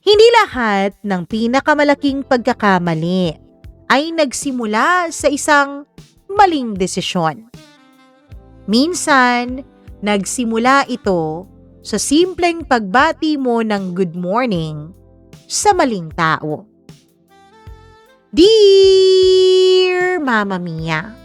Hindi lahat ng pinakamalaking pagkakamali ay nagsimula sa isang maling desisyon. Minsan, nagsimula ito sa simpleng pagbati mo ng good morning sa maling tao. Dear Mama Mia,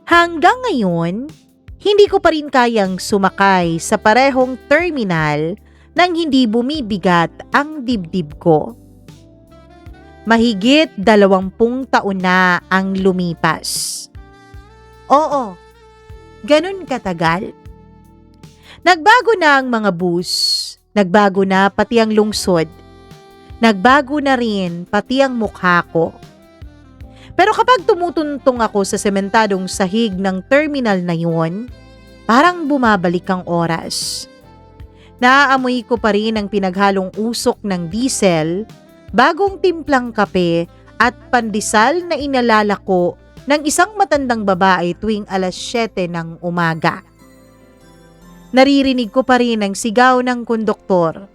hanggang ngayon, hindi ko pa rin kayang sumakay sa parehong terminal nang hindi bumibigat ang dibdib ko. Mahigit 20 taon na ang lumipas. Oo, ganun katagal. Nagbago na ang mga bus, nagbago na pati ang lungsod, nagbago na rin pati ang mukha ko. Pero kapag tumutuntong ako sa sementadong sahig ng terminal na yun, parang bumabalik ang oras. Naaamoy ko pa rin ang pinaghalong usok ng diesel, bagong timplang kape at pandesal na inalala ko ng isang matandang babae tuwing 7:00 ng umaga. Naririnig ko pa rin ang sigaw ng konduktor.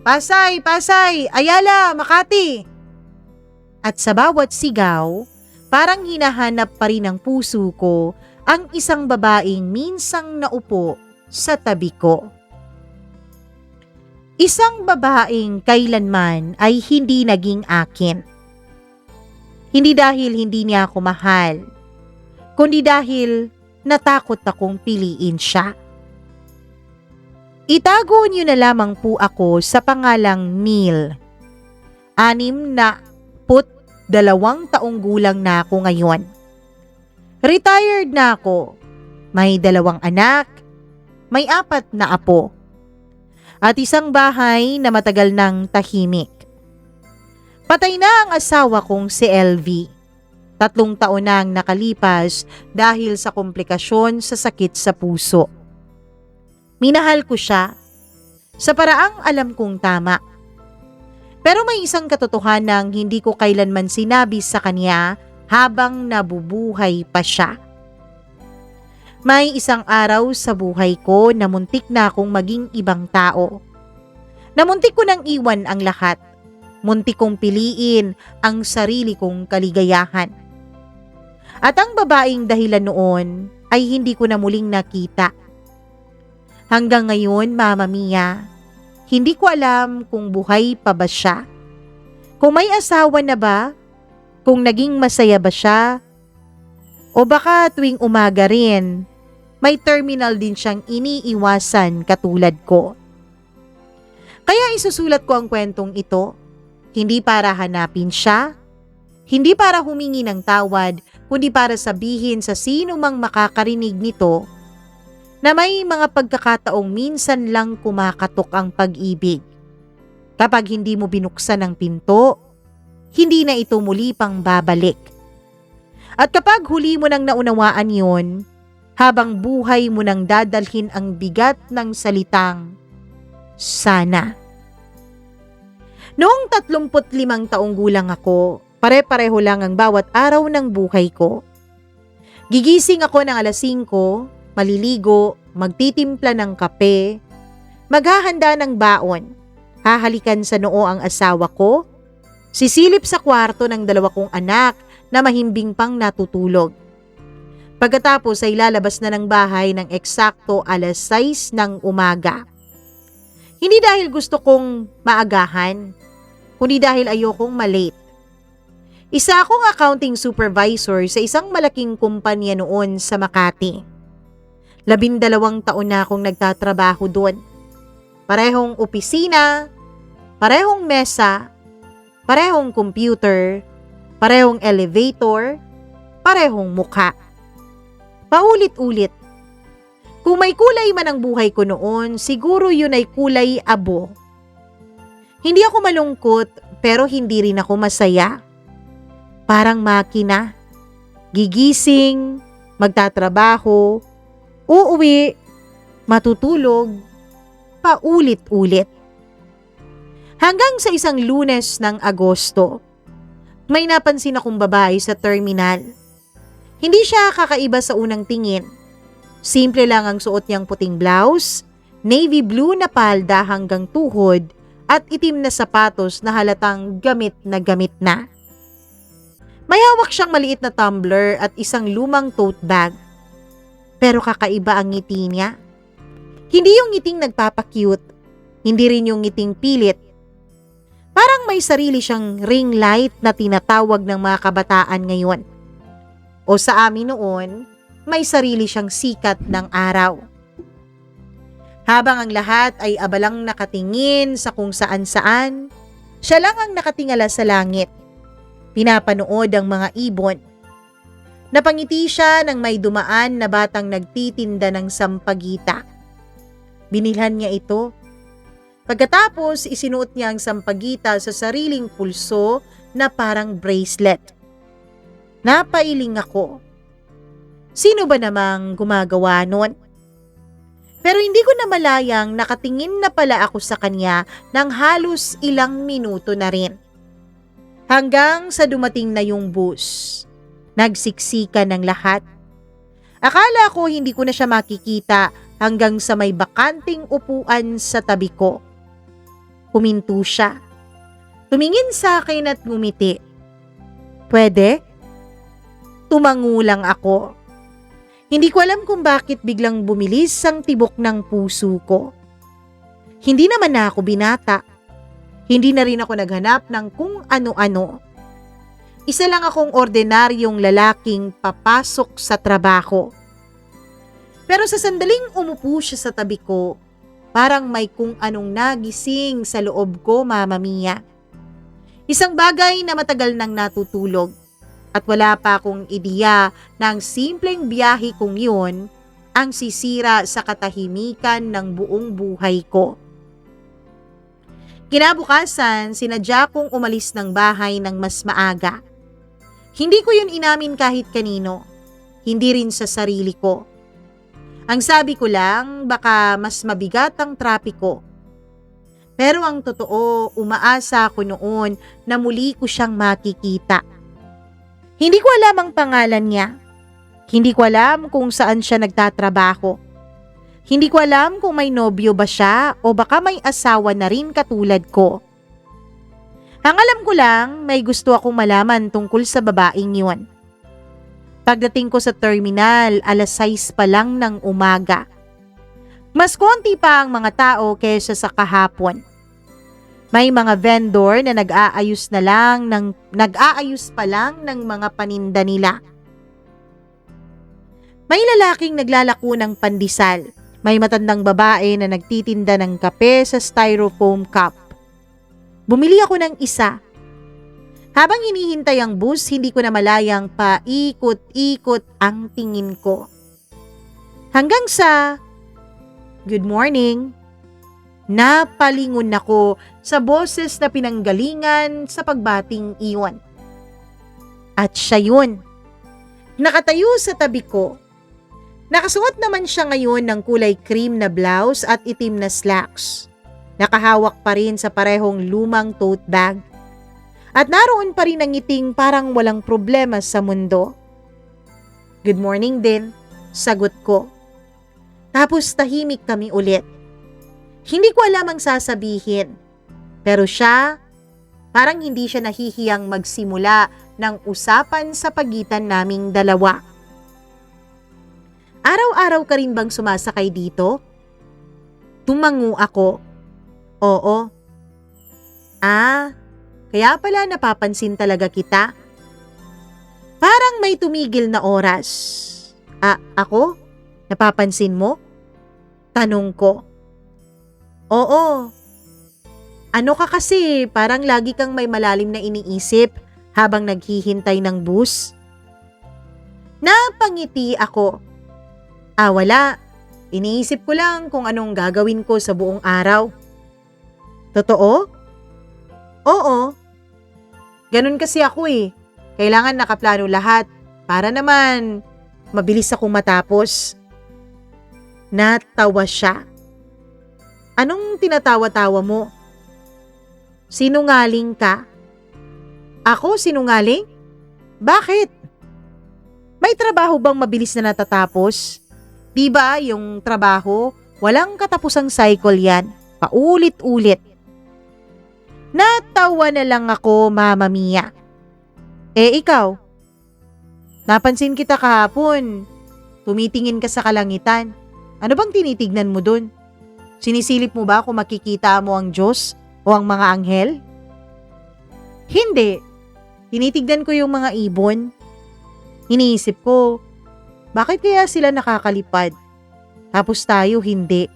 Pasay! Pasay! Ayala! Makati! At sa bawat sigaw, parang hinahanap pa rin ng puso ko ang isang babaeng minsang naupo sa tabi ko. Isang babaeng kailanman ay hindi naging akin. Hindi dahil hindi niya ako mahal, kundi dahil natakot akong piliin siya. Itago niyo na lamang po ako sa pangalang Neil. 62 taong gulang na ako ngayon. Retired na ako. May 2 anak, may 4 na apo. At isang bahay na matagal nang tahimik. Patay na ang asawa kong si LV. 3 taon na ang nakalipas dahil sa komplikasyon sa sakit sa puso. Minahal ko siya sa paraang alam kong tama. Pero may isang katotohanang hindi ko kailanman sinabi sa kanya habang nabubuhay pa siya. May isang araw sa buhay ko na muntik na akong maging ibang tao. Na muntik ko nang iwan ang lahat. Muntik kong piliin ang sarili kong kaligayahan. At ang babaeng dahilan noon ay hindi ko na muling nakita. Hanggang ngayon, Mama Mia, hindi ko alam kung buhay pa ba siya. Kung may asawa na ba? Kung naging masaya ba siya? O baka tuwing umaga rin, may terminal din siyang iniiwasan katulad ko. Kaya isusulat ko ang kwentong ito, hindi para hanapin siya, hindi para humingi ng tawad, kundi para sabihin sa sino mang makakarinig nito na may mga pagkakataong minsan lang kumakatok ang pag-ibig. Kapag hindi mo binuksan ang pinto, hindi na ito muli pang babalik. At kapag huli mo nang naunawaan yon, habang buhay mo nang dadalhin ang bigat ng salitang, sana. Noong 35 taong gulang ako, pare-pareho lang ang bawat araw ng buhay ko. Gigising ako ng 5:00, maliligo, magtitimpla ng kape, maghahanda ng baon, hahalikan sa noo ang asawa ko, sisilip sa kwarto ng 2 kong anak na mahimbing pang natutulog. Pagkatapos ay lalabas na ng bahay ng eksakto 6:00 ng umaga. Hindi dahil gusto kong maagahan, kundi dahil ayokong malate. Isa akong accounting supervisor sa isang malaking kumpanya noon sa Makati. 12 taon na akong nagtatrabaho doon. Parehong opisina, parehong mesa, parehong computer, parehong elevator, parehong mukha. Paulit-ulit. Kung may kulay man ang buhay ko noon, siguro yun ay kulay abo. Hindi ako malungkot, pero hindi rin ako masaya. Parang makina. Gigising, magtatrabaho, uuwi, matutulog, paulit-ulit. Hanggang sa isang Lunes ng Agosto, may napansin akong babae sa terminal. Hindi siya kakaiba sa unang tingin. Simple lang ang suot niyang puting blouse, Navy blue na palda hanggang tuhod at itim na sapatos na halatang gamit na. May hawak siyang maliit na tumbler at isang lumang tote bag. Pero kakaiba ang ngiti niya. Hindi yung ngiting nagpapakyut, hindi rin yung ngiting pilit. Parang may sarili siyang ring light na tinatawag ng mga kabataan ngayon. O sa amin noon, may sarili siyang sikat ng araw. Habang ang lahat ay abalang nakatingin sa kung saan-saan, siya lang ang nakatingala sa langit. Pinapanood ang mga ibon. Napangiti siya nang may dumaan na batang nagtitinda ng sampagita. Binilhan niya ito. Pagkatapos, isinuot niya ang sampagita sa sariling pulso na parang bracelet. Napailing ako. Sino ba namang gumagawa nun? Pero hindi ko namalayang nakatingin na pala ako sa kanya ng halos ilang minuto na rin. Hanggang sa dumating na yung bus. Nagsiksikan ng lahat. Akala ko hindi ko na siya makikita hanggang sa may bakanting upuan sa tabi ko. Huminto siya. Tumingin sa akin at ngumiti. Pwede? Tumangulang ako. Hindi ko alam kung bakit biglang bumilis ang tibok ng puso ko. Hindi naman na ako binata. Hindi na rin ako naghanap ng kung ano-ano. Isa lang akong ordinaryong lalaking papasok sa trabaho. Pero sa sandaling umupo siya sa tabi ko, parang may kung anong nagising sa loob ko, Mama Mia. Isang bagay na matagal nang natutulog at wala pa akong ideya na ang simpleng biyahe kong yun ang sisira sa katahimikan ng buong buhay ko. Kinabukasan, sinadya kong umalis ng bahay ng mas maaga. Hindi ko yun inamin kahit kanino, hindi rin sa sarili ko. Ang sabi ko lang, baka mas mabigat ang trapiko. Pero ang totoo, umaasa ako noon na muli ko siyang makikita. Hindi ko alam ang pangalan niya. Hindi ko alam kung saan siya nagtatrabaho. Hindi ko alam kung may nobyo ba siya o baka may asawa na rin katulad ko. Ang alam ko lang, may gusto akong malaman tungkol sa babaeng yun. Pagdating ko sa terminal, 6:00 pa lang ng umaga. Mas konti pa ang mga tao kaysa sa kahapon. May mga vendor na nag-aayos pa lang ng mga paninda nila. May lalaking naglalako ng pandesal. May matandang babae na nagtitinda ng kape sa styrofoam cup. Bumili ako ng isa. Habang hinihintay ang bus, hindi ko na malayang paikot-ikot ang tingin ko. Hanggang sa, "Good morning." Napalingon ako sa boses na pinanggalingan sa pagbating iyon. At siya yun. Nakatayo sa tabi ko. Nakasuot naman siya ngayon ng kulay cream na blouse at itim na slacks. Nakahawak pa rin sa parehong lumang tote bag. At naroon pa rin ang ngiting parang walang problema sa mundo. "Good morning din," sagot ko. Tapos tahimik kami ulit. Hindi ko alam ang sasabihin. Pero siya, parang hindi siya nahihiyang magsimula ng usapan sa pagitan naming dalawa. "Araw-araw ka rin bang sumasakay dito?" Tumango ako. "Oo." Kaya pala napapansin talaga kita." Parang may tumigil na oras. Ako? Napapansin mo?" Tanong ko. "Oo. Ano ka kasi, parang lagi kang may malalim na iniisip habang naghihintay ng bus?" Napangiti ako. Wala. Iniisip ko lang kung anong gagawin ko sa buong araw." "Totoo?" "Oo. Ganun kasi ako eh. Kailangan nakaplano lahat para naman mabilis akong matapos." Natawa siya. "Anong tinatawa-tawa mo?" "Sinungaling ka." "Ako sinungaling? Bakit? May trabaho bang mabilis na natatapos? Di ba yung trabaho, Walang katapusang cycle yan. Paulit-ulit. Natawa na lang ako, Mama Mia. Ikaw? Napansin kita kahapon. Tumitingin ka sa kalangitan. Ano bang tinitignan mo dun? Sinisilip mo ba kung makikita mo ang Diyos o ang mga anghel? Hindi. Tinitignan ko yung mga ibon. Iniisip ko, bakit kaya sila nakakalipad? Tapos tayo hindi.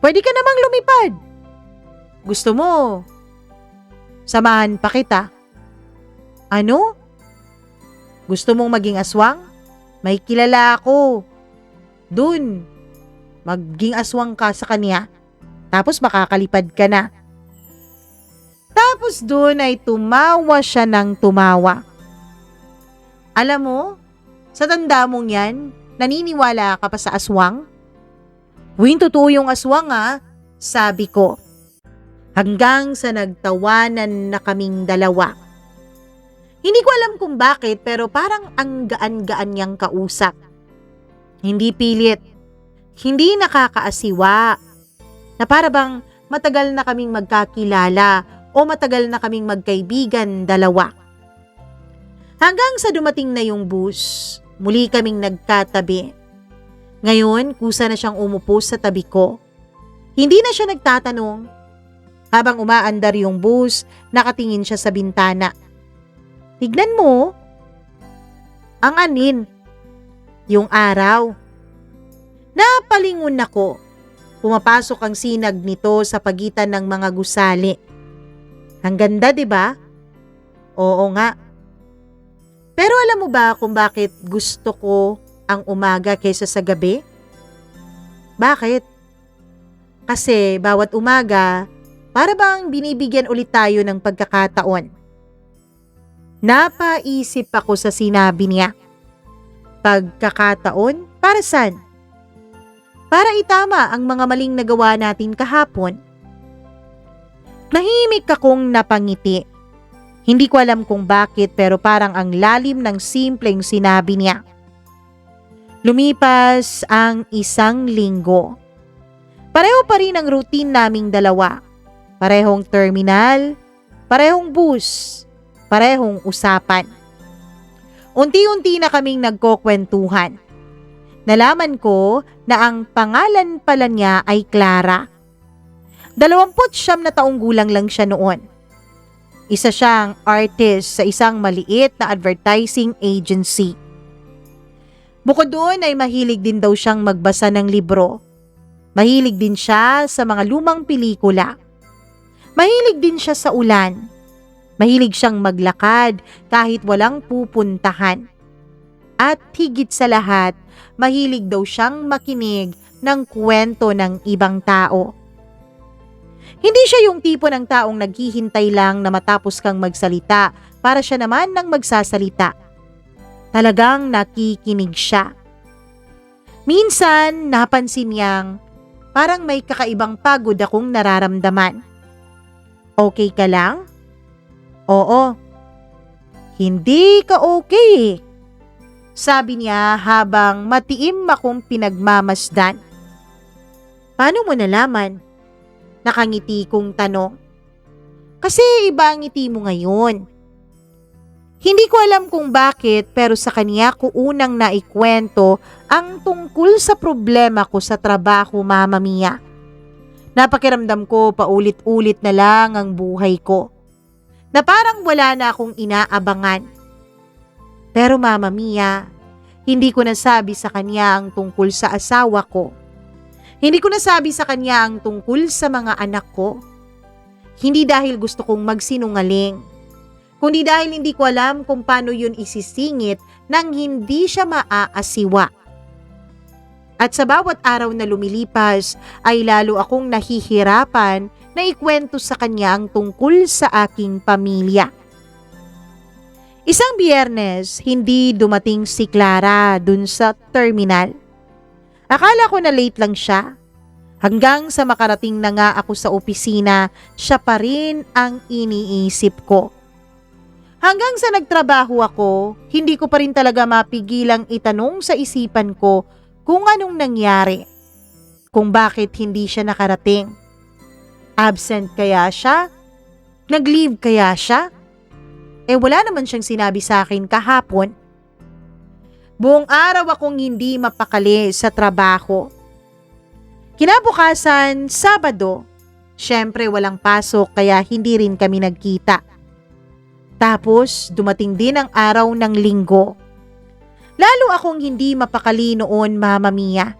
Pwede ka namang lumipad. Gusto mo? Samahan pa kita. Ano? Gusto mong maging aswang? May kilala ako. Dun. Maging aswang ka sa kanya. Tapos makakalipad ka na. Tapos dun ay tumawa siya ng tumawa. Alam mo, sa tanda mong yan, naniniwala ka pa sa aswang? Uy, totoo yung aswang sabi ko. Hanggang sa nagtawanan na kaming dalawa. Hindi ko alam kung bakit pero parang ang gaan-gaan niyang kausap. Hindi pilit, hindi nakakaasiwa, na para bang matagal na kaming magkakilala o matagal na kaming magkaibigan dalawa. Hanggang sa dumating na yung bus, muli kaming nagkatabi. Ngayon, kusa na siyang umupo sa tabi ko. Hindi na siya nagtatanong. Habang umaandar yung bus, nakatingin siya sa bintana. Tignan mo. Ang anin. Yung araw. Napalingon ako. Pumapasok ang sinag nito sa pagitan ng mga gusali. Ang ganda, 'di ba? Oo nga. Pero alam mo ba kung bakit gusto ko ang umaga kaysa sa gabi? Bakit? Kasi bawat umaga, para bang binibigyan ulit tayo ng pagkakataon. Napaisip ako sa sinabi niya. Pagkakataon? Para saan? Para itama ang mga maling nagawa natin kahapon. Nahimik akong napangiti. Hindi ko alam kung bakit pero parang ang lalim ng simpleng sinabi niya. Lumipas ang 1 linggo. Pareho pa rin ang routine naming dalawa. Parehong terminal, parehong bus, parehong usapan. Unti-unti na kaming nagkukwentuhan. Nalaman ko na ang pangalan pala niya ay Clara. 29 na taong gulang lang siya noon. Isa siyang artist sa isang maliit na advertising agency. Bukod doon ay mahilig din daw siyang magbasa ng libro. Mahilig din siya sa mga lumang pelikula. Mahilig din siya sa ulan. Mahilig siyang maglakad kahit walang pupuntahan. At higit sa lahat, mahilig daw siyang makinig ng kwento ng ibang tao. Hindi siya yung tipo ng taong naghihintay lang na matapos kang magsalita para siya naman nang magsasalita. Talagang nakikinig siya. Minsan, napansin niyang parang may kakaibang pagod akong nararamdaman. Okay ka lang? Oo. Hindi ka okay. Sabi niya habang matiim akong pinagmamasdan. Paano mo nalaman? Nakangiti kong tanong. Kasi iba ang ngiti mo ngayon. Hindi ko alam kung bakit pero sa kanya ko unang naikwento ang tungkol sa problema ko sa trabaho, Mama Mia. Napakiramdam ko paulit-ulit na lang ang buhay ko. Na parang wala na akong inaabangan. Pero Mama Mia, hindi ko nasabi sa kanya ang tungkol sa asawa ko. Hindi ko nasabi sa kanya ang tungkol sa mga anak ko. Hindi dahil gusto kong magsinungaling, kundi dahil hindi ko alam kung paano yun isisingit nang hindi siya maaasiwa. At sa bawat araw na lumilipas ay lalo akong nahihirapan na ikwento sa kanya ang tungkol sa aking pamilya. Isang Biyernes, hindi dumating si Clara dun sa terminal. Akala ko na late lang siya. Hanggang sa makarating na nga ako sa opisina, siya pa rin ang iniisip ko. Hanggang sa nagtrabaho ako, hindi ko pa rin talaga mapigilang itanong sa isipan ko kung anong nangyari. kung bakit hindi siya nakarating. Absent kaya siya? Nag-leave kaya siya? Wala naman siyang sinabi sa akin kahapon. Buong araw akong hindi mapakali sa trabaho. Kinabukasan, Sabado, syempre walang pasok kaya hindi rin kami nagkita. Tapos dumating din ang araw ng Linggo. Lalo akong hindi mapakali noon, Mama Mia.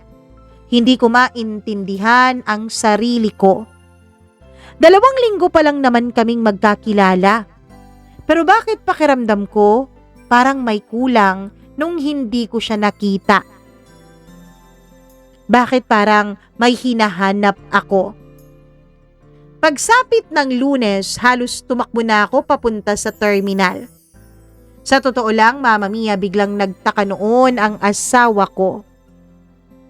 Hindi ko maintindihan ang sarili ko. 2 linggo pa lang naman kaming magkakilala. Pero bakit pakiramdam ko parang may kulang nung hindi ko siya nakita? Bakit parang may hinahanap ako? Pagsapit ng Lunes, halos tumakbo na ako papunta sa terminal. Sa totoo lang, Mama Mia, biglang nagtaka noon ang asawa ko.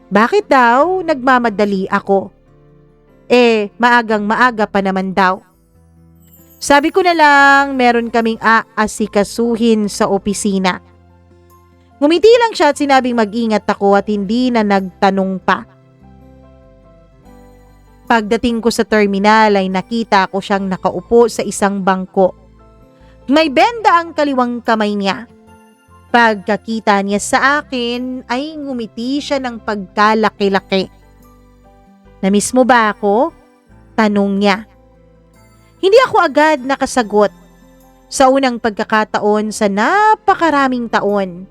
Bakit daw nagmamadali ako? Maagang maaga pa naman daw. Sabi ko na lang, meron kaming aasikasuhin sa opisina. Ngumiti lang siya at sinabing mag-ingat ako at hindi na nagtanong pa. Pagdating ko sa terminal ay nakita ko siyang nakaupo sa isang bangko. May benda ang kaliwang kamay niya. Pagkakita niya sa akin ay ngumiti siya ng pagkalaki-laki. "Namiss mo ba ako?" tanong niya. Hindi ako agad nakasagot. Sa unang pagkakataon sa napakaraming taon,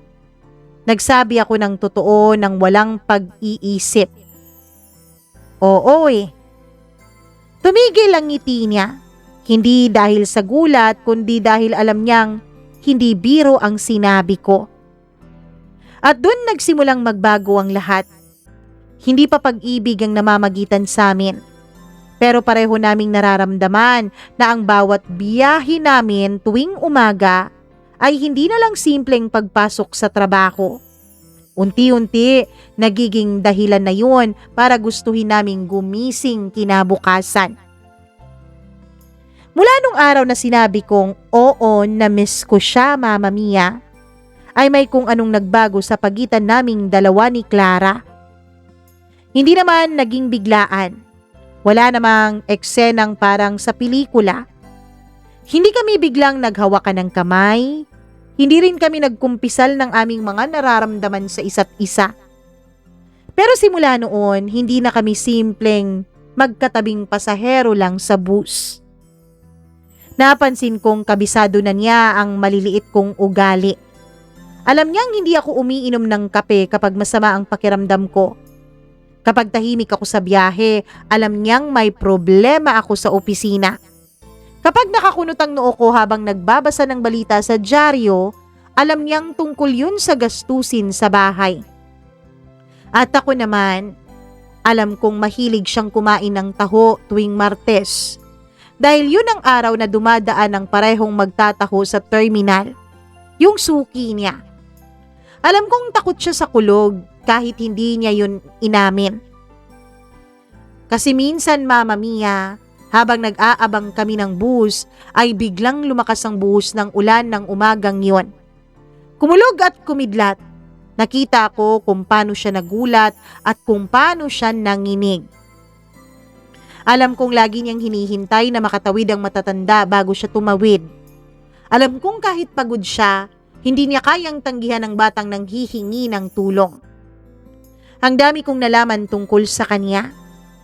nagsabi ako ng totoo ng walang pag-iisip. Oo Tumigil ang ngiti niya. Hindi dahil sa gulat, kundi dahil alam niyang hindi biro ang sinabi ko. At doon nagsimulang magbago ang lahat. Hindi pa pag-ibig ang namamagitan sa amin. Pero pareho naming nararamdaman na ang bawat biyahe namin tuwing umaga ay hindi na lang simpleng pagpasok sa trabaho. Unti-unti, nagiging dahilan na yun para gustuhin naming gumising kinabukasan. Mula nung araw na sinabi kong oo na miss ko siya, Mama Mia, ay may kung anong nagbago sa pagitan naming dalawa ni Clara. Hindi naman naging biglaan. Wala namang eksenang parang sa pelikula. Hindi kami biglang naghawakan ng kamay. Hindi rin kami nagkumpisal ng aming mga nararamdaman sa isa't isa. Pero simula noon, hindi na kami simpleng magkatabing pasahero lang sa bus. Napansin kong kabisado na niya ang maliliit kong ugali. Alam niyang hindi ako umiinom ng kape kapag masama ang pakiramdam ko. Kapag tahimik ako sa biyahe, alam niyang may problema ako sa opisina. Kapag nakakunot ang noo ko habang nagbabasa ng balita sa dyaryo, alam niyang tungkol yun sa gastusin sa bahay. At ako naman, alam kong mahilig siyang kumain ng taho tuwing Martes. Dahil yun ang araw na dumadaan ang parehong magtataho sa terminal. Yung suki niya. Alam kong takot siya sa kulog kahit hindi niya yun inamin. Kasi minsan, Mama Mia, habang nag-aabang kami ng bus, ay biglang lumakas ang buhos ng ulan ng umagang yon. Kumulog at kumidlat. Nakita ko kung paano siya nagulat at kung paano siya nanginig. Alam kong lagi niyang hinihintay na makatawid ang matatanda bago siya tumawid. Alam kong kahit pagod siya, hindi niya kayang tanggihan ang batang nanghihingi ng tulong. Ang dami kong nalaman tungkol sa kanya.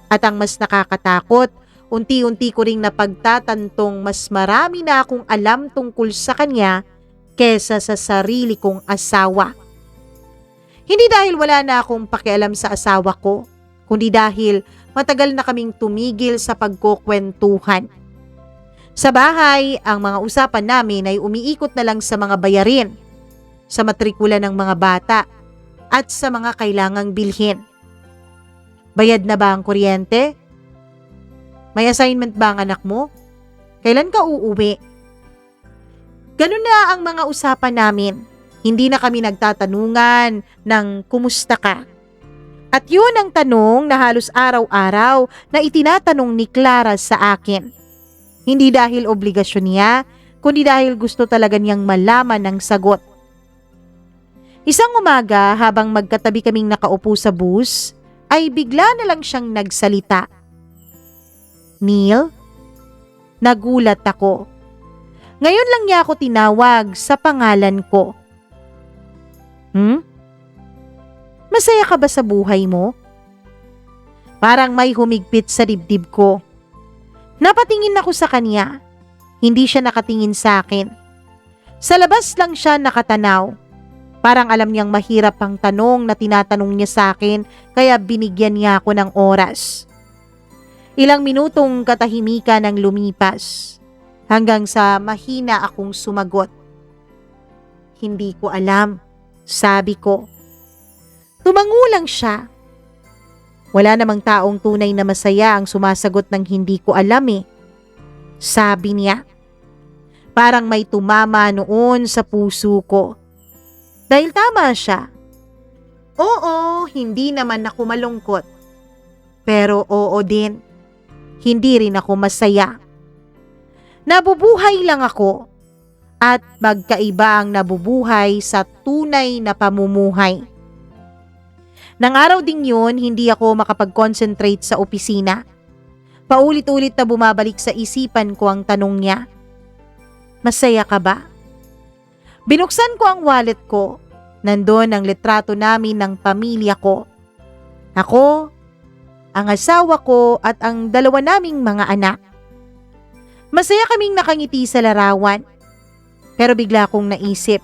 At ang mas nakakatakot, unti-unti ko ring napagtatantong mas marami na akong alam tungkol sa kanya kesa sa sarili kong asawa. Hindi dahil wala na akong pakialam sa asawa ko, kundi dahil matagal na kaming tumigil sa pagkukwentuhan. Sa bahay, ang mga usapan namin ay umiikot na lang sa mga bayarin, sa matrikula ng mga bata, at sa mga kailangang bilhin. Bayad na ba ang kuryente? May assignment ba ang anak mo? Kailan ka uuwi? Ganun na ang mga usapan namin. Hindi na kami nagtatanungan ng kumusta ka. At yun ang tanong na halos araw-araw na itinatanong ni Clara sa akin. Hindi dahil obligasyon niya, kundi dahil gusto talaga niyang malaman ng sagot. Isang umaga habang magkatabi kaming nakaupo sa bus, ay bigla na lang siyang nagsalita. Neil? Nagulat ako. Ngayon lang niya ako tinawag sa pangalan ko. Masaya ka ba sa buhay mo? Parang may humigpit sa dibdib ko. Napatingin ako sa kanya. Hindi siya nakatingin sa akin. Sa labas lang siya nakatanaw. Parang alam niyang mahirap ang tanong na tinatanong niya sa akin, kaya binigyan niya ako ng oras. Ilang minutong katahimikan ang lumipas hanggang sa mahina akong sumagot. Hindi ko alam, sabi ko. Tumango lang siya. Wala namang taong tunay na masaya ang sumasagot ng hindi ko alam sabi niya. Parang may tumama noon sa puso ko. Dahil tama siya. Oo, hindi naman ako malungkot. Pero oo din, hindi rin ako masaya. Nabubuhay lang ako at magkaiba ang nabubuhay sa tunay na pamumuhay. Nang araw ding yun, hindi ako makapag-concentrate sa opisina. Paulit-ulit na bumabalik sa isipan ko ang tanong niya. Masaya ka ba? Binuksan ko ang wallet ko. Nandun ang litrato namin ng pamilya ko. Ako, ang asawa ko at ang dalawa naming mga anak. Masaya kaming nakangiti sa larawan. Pero bigla kong naisip,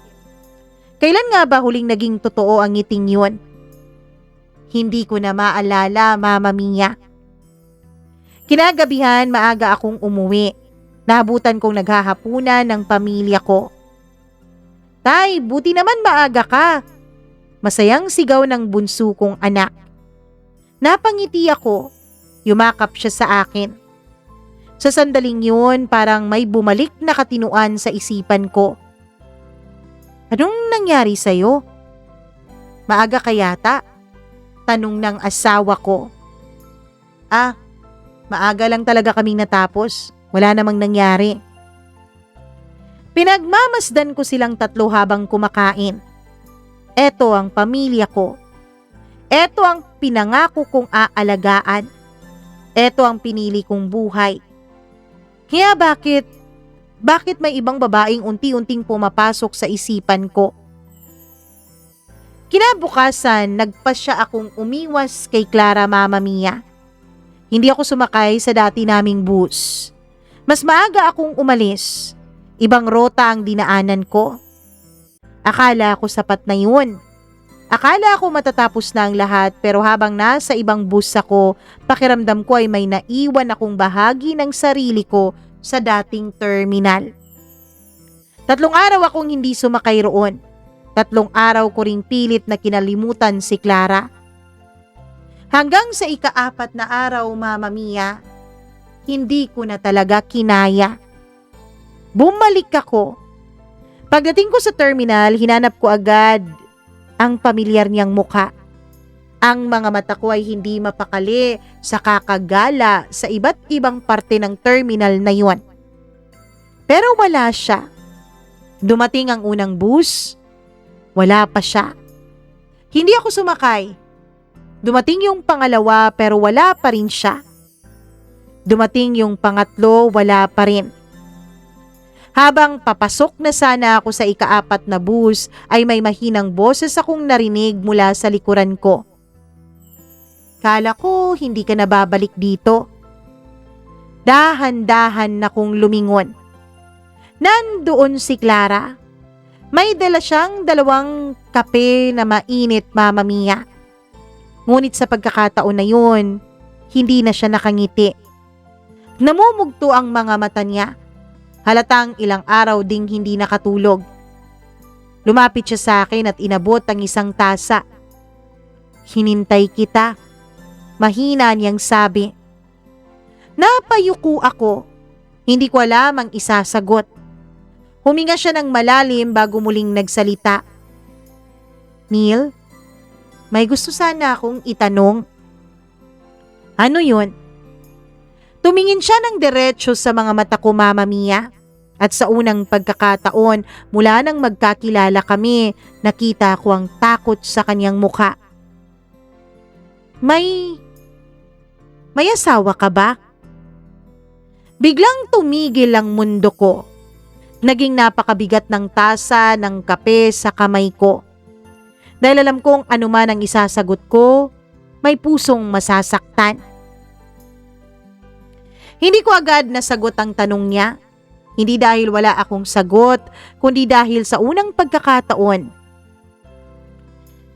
kailan nga ba huling naging totoo ang ngiting yun? Hindi ko na maalala, Mama Mia. Kinagabihan, maaga akong umuwi. Nabutan kong naghahapunan ng pamilya ko. Tay, buti naman maaga ka. Masayang sigaw ng bunso kong anak. Napangiti ako. Yumakap siya sa akin. Sa sandaling yun, parang may bumalik na katinuan sa isipan ko. Anong nangyari sa'yo? Maaga ka yata? Tanong ng asawa ko. Maaga lang talaga kaming natapos. Wala namang nangyari. Pinagmamasdan ko silang tatlo habang kumakain. Eto ang pamilya ko. Eto ang pinangako kong aalagaan. Eto ang pinili kong buhay. Kaya bakit may ibang babaeng unti-unting pumapasok sa isipan ko? Kinabukasan, nagpasya akong umiwas kay Clara, Mama Mia. Hindi ako sumakay sa dati naming bus. Mas maaga akong umalis. Ibang rota ang dinaanan ko. Akala ko sapat na yun. Akala ko matatapos na ang lahat, pero habang nasa ibang bus ako, pakiramdam ko ay may naiwan akong bahagi ng sarili ko sa dating terminal. 3 araw akong hindi sumakay roon. 3 araw ko ring pilit na kinalimutan si Clara. Hanggang sa ika-4 na araw, Mama Mia, hindi ko na talaga kinaya. Bumalik ako. Pagdating ko sa terminal, hinanap ko agad ang pamilyar niyang mukha. Ang mga mata ko ay hindi mapakali sa kakagala sa iba't ibang parte ng terminal na yon. Pero wala siya. Dumating ang unang bus, wala pa siya. Hindi ako sumakay. Dumating yung pangalawa pero wala pa rin siya. Dumating yung pangatlo, wala pa rin. Habang papasok na sana ako sa ika-4 na bus, ay may mahinang boses akong narinig mula sa likuran ko. Kala ko hindi ka na babalik dito. Dahan-dahan na kong lumingon. Nandoon si Clara. May dala siyang 2 kape na mainit, Mama Mia. Ngunit sa pagkakataon na yun, hindi na siya nakangiti. Namumugto ang mga mata niya. Halatang ilang araw ding hindi nakatulog. Lumapit siya sa akin at inabot ang isang tasa. Hinintay kita. Mahina niyang sabi. Napayuko ako. Hindi ko alam ang isasagot. Huminga siya ng malalim bago muling nagsalita. Neil, may gusto sana akong itanong. Ano yun? Tumingin siya ng diretso sa mga mata ko, Mama Mia. At sa unang pagkakataon, mula nang magkakilala kami, nakita ko ang takot sa kanyang mukha. May asawa ka ba? Biglang tumigil ang mundo ko. Naging napakabigat ng tasa ng kape sa kamay ko. Dahil alam kong anuman ang isasagot ko, may pusong masasaktan. Hindi ko agad nasagot ang tanong niya. Hindi dahil wala akong sagot, kundi dahil sa unang pagkakataon.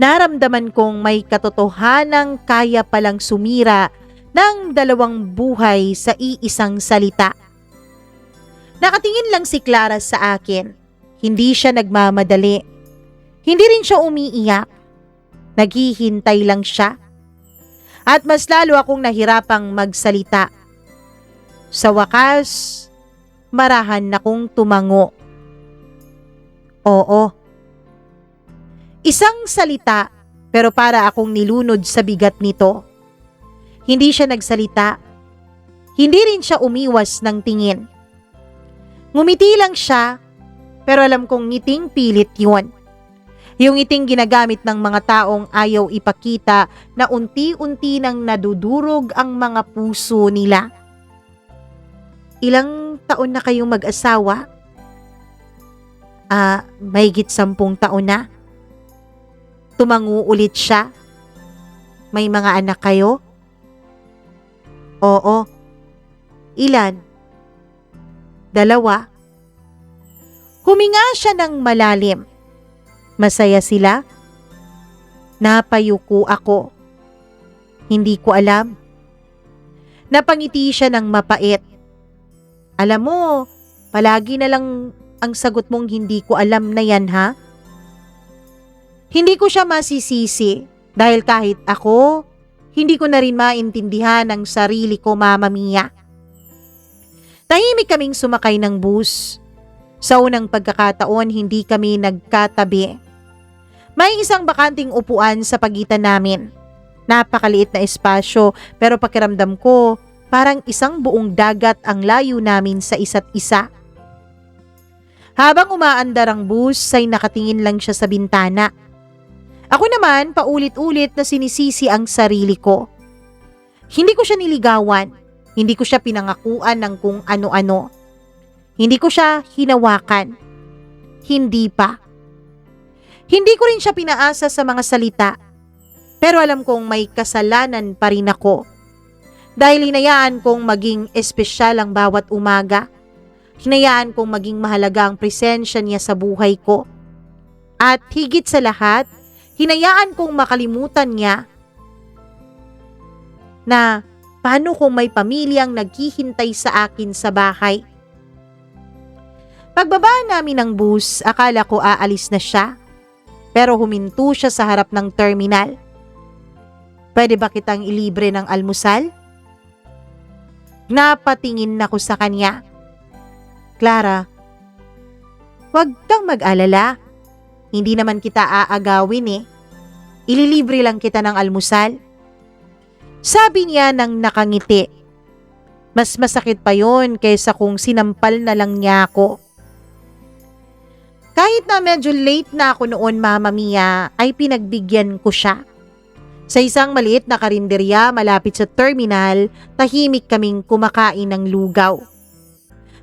Naramdaman kong may katotohanang kaya palang sumira ng dalawang buhay sa iisang salita. Nakatingin lang si Clara sa akin. Hindi siya nagmamadali. Hindi rin siya umiiyak. Naghihintay lang siya. At mas lalo akong nahirapang magsalita. Sa wakas, marahan akong tumango. Oo. Isang salita, pero para akong nilunod sa bigat nito. Hindi siya nagsalita. Hindi rin siya umiwas ng tingin. Ngumiti lang siya, pero alam kong ngiting pilit yun. Yung ngiting ginagamit ng mga taong ayaw ipakita na unti-unti nang nadudurog ang mga puso nila. Ilang taon na kayong mag-asawa? Mahigit 10 taon na. Tumango ulit siya. May mga anak kayo? Oo. Ilan? 2. Huminga siya ng malalim. Masaya sila? Napayuko ako. Hindi ko alam. Napangiti siya ng mapait. Alam mo, palagi na lang ang sagot mong hindi ko alam na yan, ha? Hindi ko siya masisisi dahil kahit ako, hindi ko na rin maintindihan ang sarili ko, Mama Mia. Tahimik kaming sumakay ng bus. Sa unang pagkakataon, hindi kami nagkatabi. May isang bakanting upuan sa pagitan namin. Napakaliit na espasyo pero pakiramdam ko parang isang buong dagat ang layo namin sa isa't isa. Habang umaandar ang bus ay nakatingin lang siya sa bintana. Ako naman paulit-ulit na sinisisi ang sarili ko. Hindi ko siya niligawan. Hindi ko siya pinangakuan ng kung ano-ano. Hindi ko siya hinawakan. Hindi pa. Hindi ko rin siya pinaasa sa mga salita. Pero alam kong may kasalanan pa rin ako. Dahil hinayaan kong maging espesyal ang bawat umaga. Hinayaan kong maging mahalaga ang presensya niya sa buhay ko. At higit sa lahat, hinayaan kong makalimutan niya na paano kung may pamilyang naghihintay sa akin sa bahay. Pagbaba namin ng bus, akala ko aalis na siya. Pero huminto siya sa harap ng terminal. Pwede ba kitang ilibre ng almusal? Napatingin ako sa kanya. Clara, huwag kang mag-alala. Hindi naman kita aagawin eh. Ililibre lang kita ng almusal. Sabi niya nang nakangiti. Mas masakit pa yon kaysa kung sinampal na lang niya ako. Kahit na medyo late na ako noon, Mama Mia, ay pinagbigyan ko siya. Sa isang maliit na karinderya malapit sa terminal, tahimik kaming kumakain ng lugaw.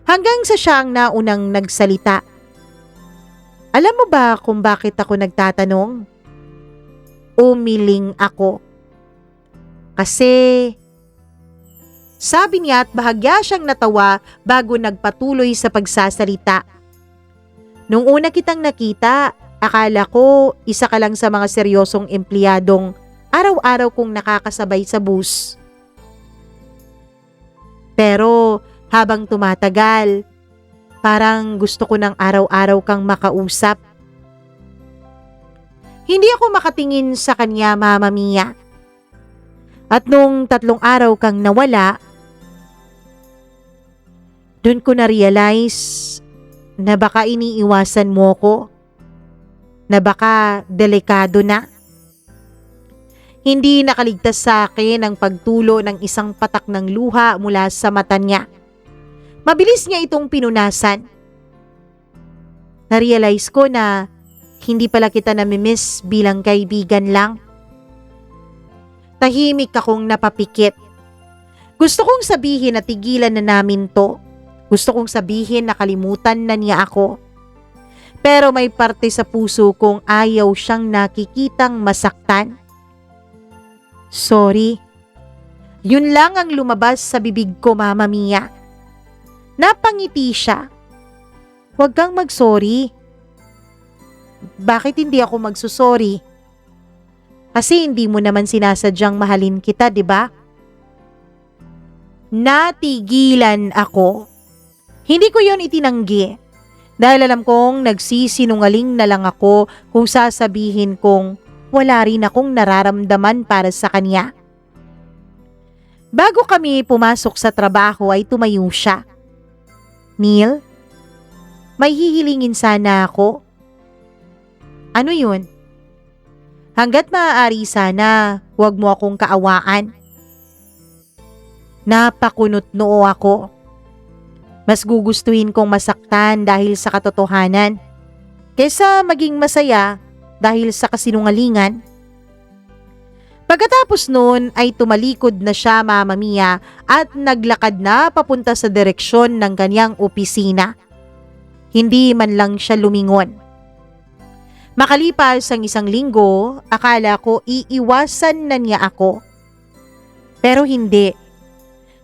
Hanggang sa siya ang naunang nagsalita. Alam mo ba kung bakit ako nagtatanong? Umiling ako. Kasi, sabi niya at bahagya siyang natawa bago nagpatuloy sa pagsasalita. Nung una kitang nakita, akala ko isa ka lang sa mga seryosong empleyadong araw-araw kong nakakasabay sa bus. Pero habang tumatagal, parang gusto ko ng araw-araw kang makausap. Hindi ako makatingin sa kanya, Mama Mia. At nung 3 araw kang nawala, doon ko na-realize na baka iniiwasan mo ko, na baka delikado na. Hindi nakaligtas sa akin ang pagtulo ng isang patak ng luha mula sa mata niya. Mabilis niya itong pinunasan. Na-realize ko na hindi pala kita namimiss bilang kaibigan lang. Tahimik akong napapikit. Gusto kong sabihin na tigilan na namin to. Gusto kong sabihin na kalimutan na niya ako. Pero may parte sa puso kong ayaw siyang nakikitang masaktan. Sorry. Yun lang ang lumabas sa bibig ko, Mama Mia. Napangiti siya. Huwag kang mag-sorry. Bakit hindi ako magsusorry? Kasi hindi mo naman sinasadyang mahalin kita, di ba? Natigilan ako. Hindi ko yon itinanggi. Dahil alam kong nagsisinungaling na lang ako kung sasabihin kong wala rin akong nararamdaman para sa kanya. Bago kami pumasok sa trabaho ay tumayo siya. Neil, may hihilingin sana ako. Ano yun? Hanggat maaari sana, huwag mo akong kaawaan. Napakunot noo ako. Mas gugustuhin kong masaktan dahil sa katotohanan kaysa maging masaya dahil sa kasinungalingan. Pagkatapos noon ay tumalikod na siya, Mama Mia, at naglakad na papunta sa direksyon ng kanyang opisina. Hindi man lang siya lumingon. Makalipas ang 1 linggo, akala ko iiwasan na niya ako. Pero hindi.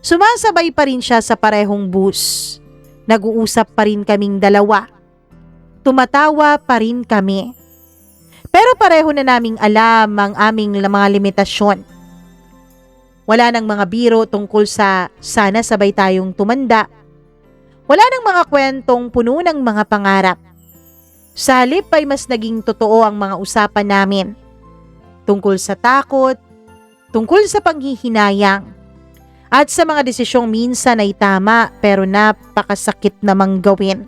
Sumasabay pa rin siya sa parehong bus. Nag-uusap pa rin kaming dalawa. Tumatawa pa rin kami. Pero pareho na naming alam ang aming mga limitasyon. Wala nang mga biro tungkol sa sana sabay tayong tumanda. Wala nang mga kwentong puno ng mga pangarap. Sa halip ay mas naging totoo ang mga usapan namin. Tungkol sa takot, tungkol sa panghihinayang, at sa mga desisyong minsan ay tama pero napakasakit namang gawin.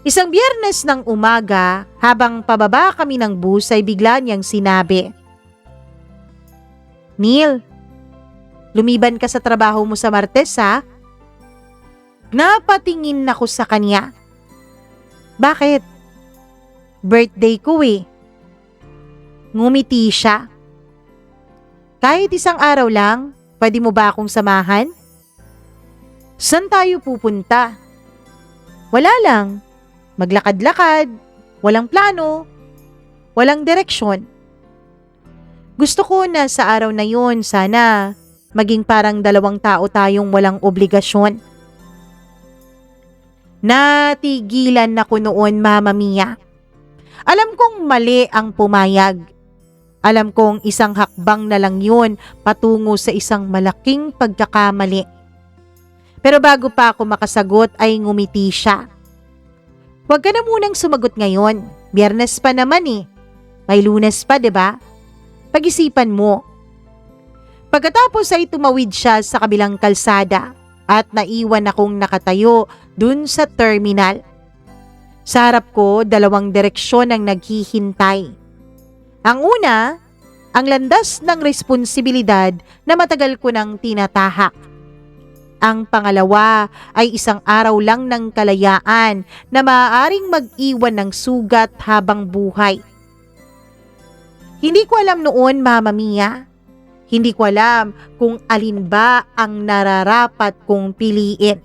Isang Biyernes ng umaga, habang pababa kami ng bus ay bigla niyang sinabi, Neil, lumiban ka sa trabaho mo sa Martes, ha? Napatingin ako sa kanya. Bakit? Birthday ko eh. Ngumiti siya. Kahit 1 araw lang, pwede mo ba akong samahan? Saan tayo pupunta? Wala lang. Maglakad-lakad, walang plano, walang direksyon. Gusto ko na sa araw na yun sana maging parang 2 tao tayong walang obligasyon. Natigilan ako noon, Mama Mia. Alam kong mali ang pumayag. Alam kong 1 hakbang na lang yun patungo sa isang malaking pagkakamali. Pero bago pa ako makasagot ay ngumiti siya. Huwag ka na munang sumagot ngayon. Biyernes pa naman eh. May Lunes pa, 'di ba? Pag-isipan mo. Pagkatapos ay tumawid siya sa kabilang kalsada at naiwan akong nakatayo dun sa terminal. Sa harap ko, 2 direksyon ang naghihintay. Ang una, ang landas ng responsibilidad na matagal ko nang tinatahak. Ang pangalawa ay 1 araw lang ng kalayaan na maaaring mag-iwan ng sugat habang buhay. Hindi ko alam noon, Mama Mia. Hindi ko alam kung alin ba ang nararapat kong piliin.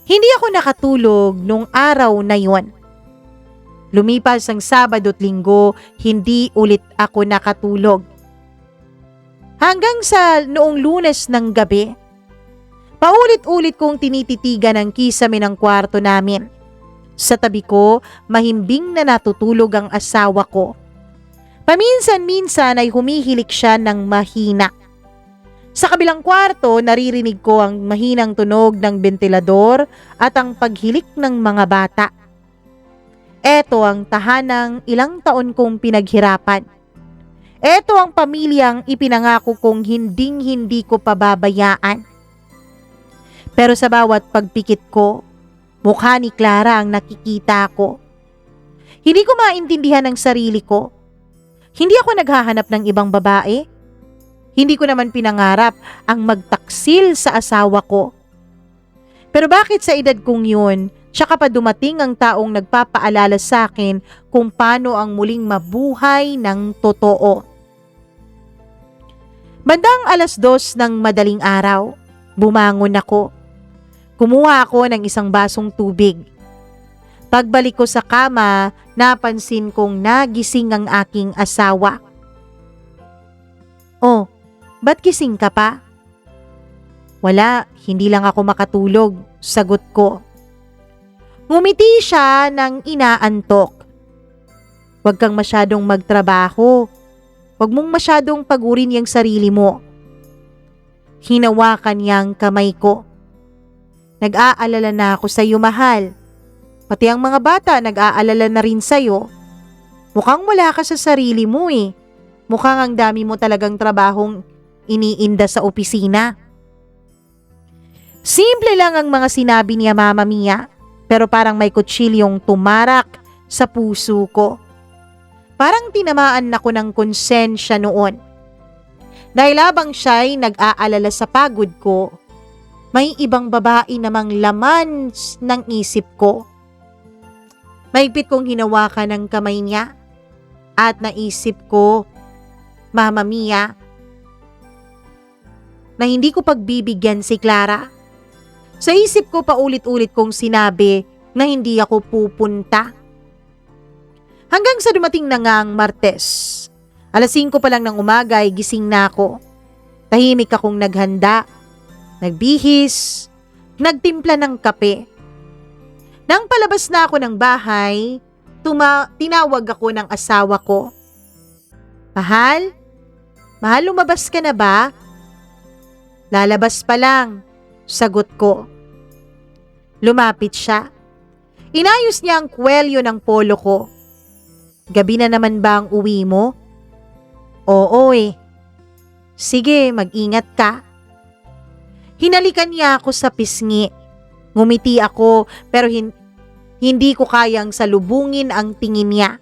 Hindi ako nakatulog nung araw na yon. Lumipas ang Sabado at Linggo, hindi ulit ako nakatulog. Hanggang sa noong Lunes ng gabi, paulit-ulit kong tinititigan ang kisame ng kwarto namin. Sa tabi ko, mahimbing na natutulog ang asawa ko. Paminsan-minsan ay humihilik siya ng mahina. Sa kabilang kwarto, naririnig ko ang mahinang tunog ng bentilador at ang paghilik ng mga bata. Eto ang tahanang ilang taon kong pinaghirapan. Eto ang pamilyang ipinangako kong hinding-hindi ko pababayaan. Pero sa bawat pagpikit ko, mukha ni Clara ang nakikita ko. Hindi ko maintindihan ang sarili ko. Hindi ako naghahanap ng ibang babae. Hindi ko naman pinangarap ang magtaksil sa asawa ko. Pero bakit sa edad kong yun, tsaka pa dumating ang taong nagpapaalala sa akin kung paano ang muling mabuhay ng totoo? Bandang 2:00 ng madaling araw, bumangon ako. Kumuha ako ng isang basong tubig. Pagbalik ko sa kama, napansin kong nagising ang aking asawa. "Oh, ba't gising ka pa?" "Wala, hindi lang ako makatulog," sagot ko. Ngumiti siya ng inaantok. "Huwag kang masyadong magtrabaho. Huwag mong masyadong pagurin yung sarili mo." Hinawakan niyang kamay ko. "Nag-aalala na ako sa iyo, mahal. Pati ang mga bata nag-aalala na rin sa iyo. Mukhang wala ka sa sarili mo eh. Mukhang ang dami mo talagang trabahong iniinda sa opisina." Simple lang ang mga sinabi niya, Mama Mia, pero parang may kutsilyong tumarak sa puso ko. Parang tinamaan ako ng konsensya noon. Dahil habang siya'y nag-aalala sa pagod ko, may ibang babae namang laman ng isip ko. Mahigpit kong hinawakan ng kamay niya at naisip ko, Mama Mia, na hindi ko pagbibigyan si Clara. Sa isip ko paulit-ulit kong sinabi na hindi ako pupunta. Hanggang sa dumating na nga ang Martes. 5:00 pa lang ng umaga ay gising na ako. Tahimik akong naghanda, nagbihis, nagtimpla ng kape. Nang palabas na ako ng bahay, tinawag ako ng asawa ko. "Mahal? Mahal, lumabas ka na ba?" "Lalabas pa lang," sagot ko. Lumapit siya. Inayos niya ang kwelyo ng polo ko. "Gabi na naman ba ang uwi mo?" "Oo eh." "Sige, mag-ingat ka." Hinalikan niya ako sa pisngi. Ngumiti ako pero hindi ko kayang salubungin ang tingin niya.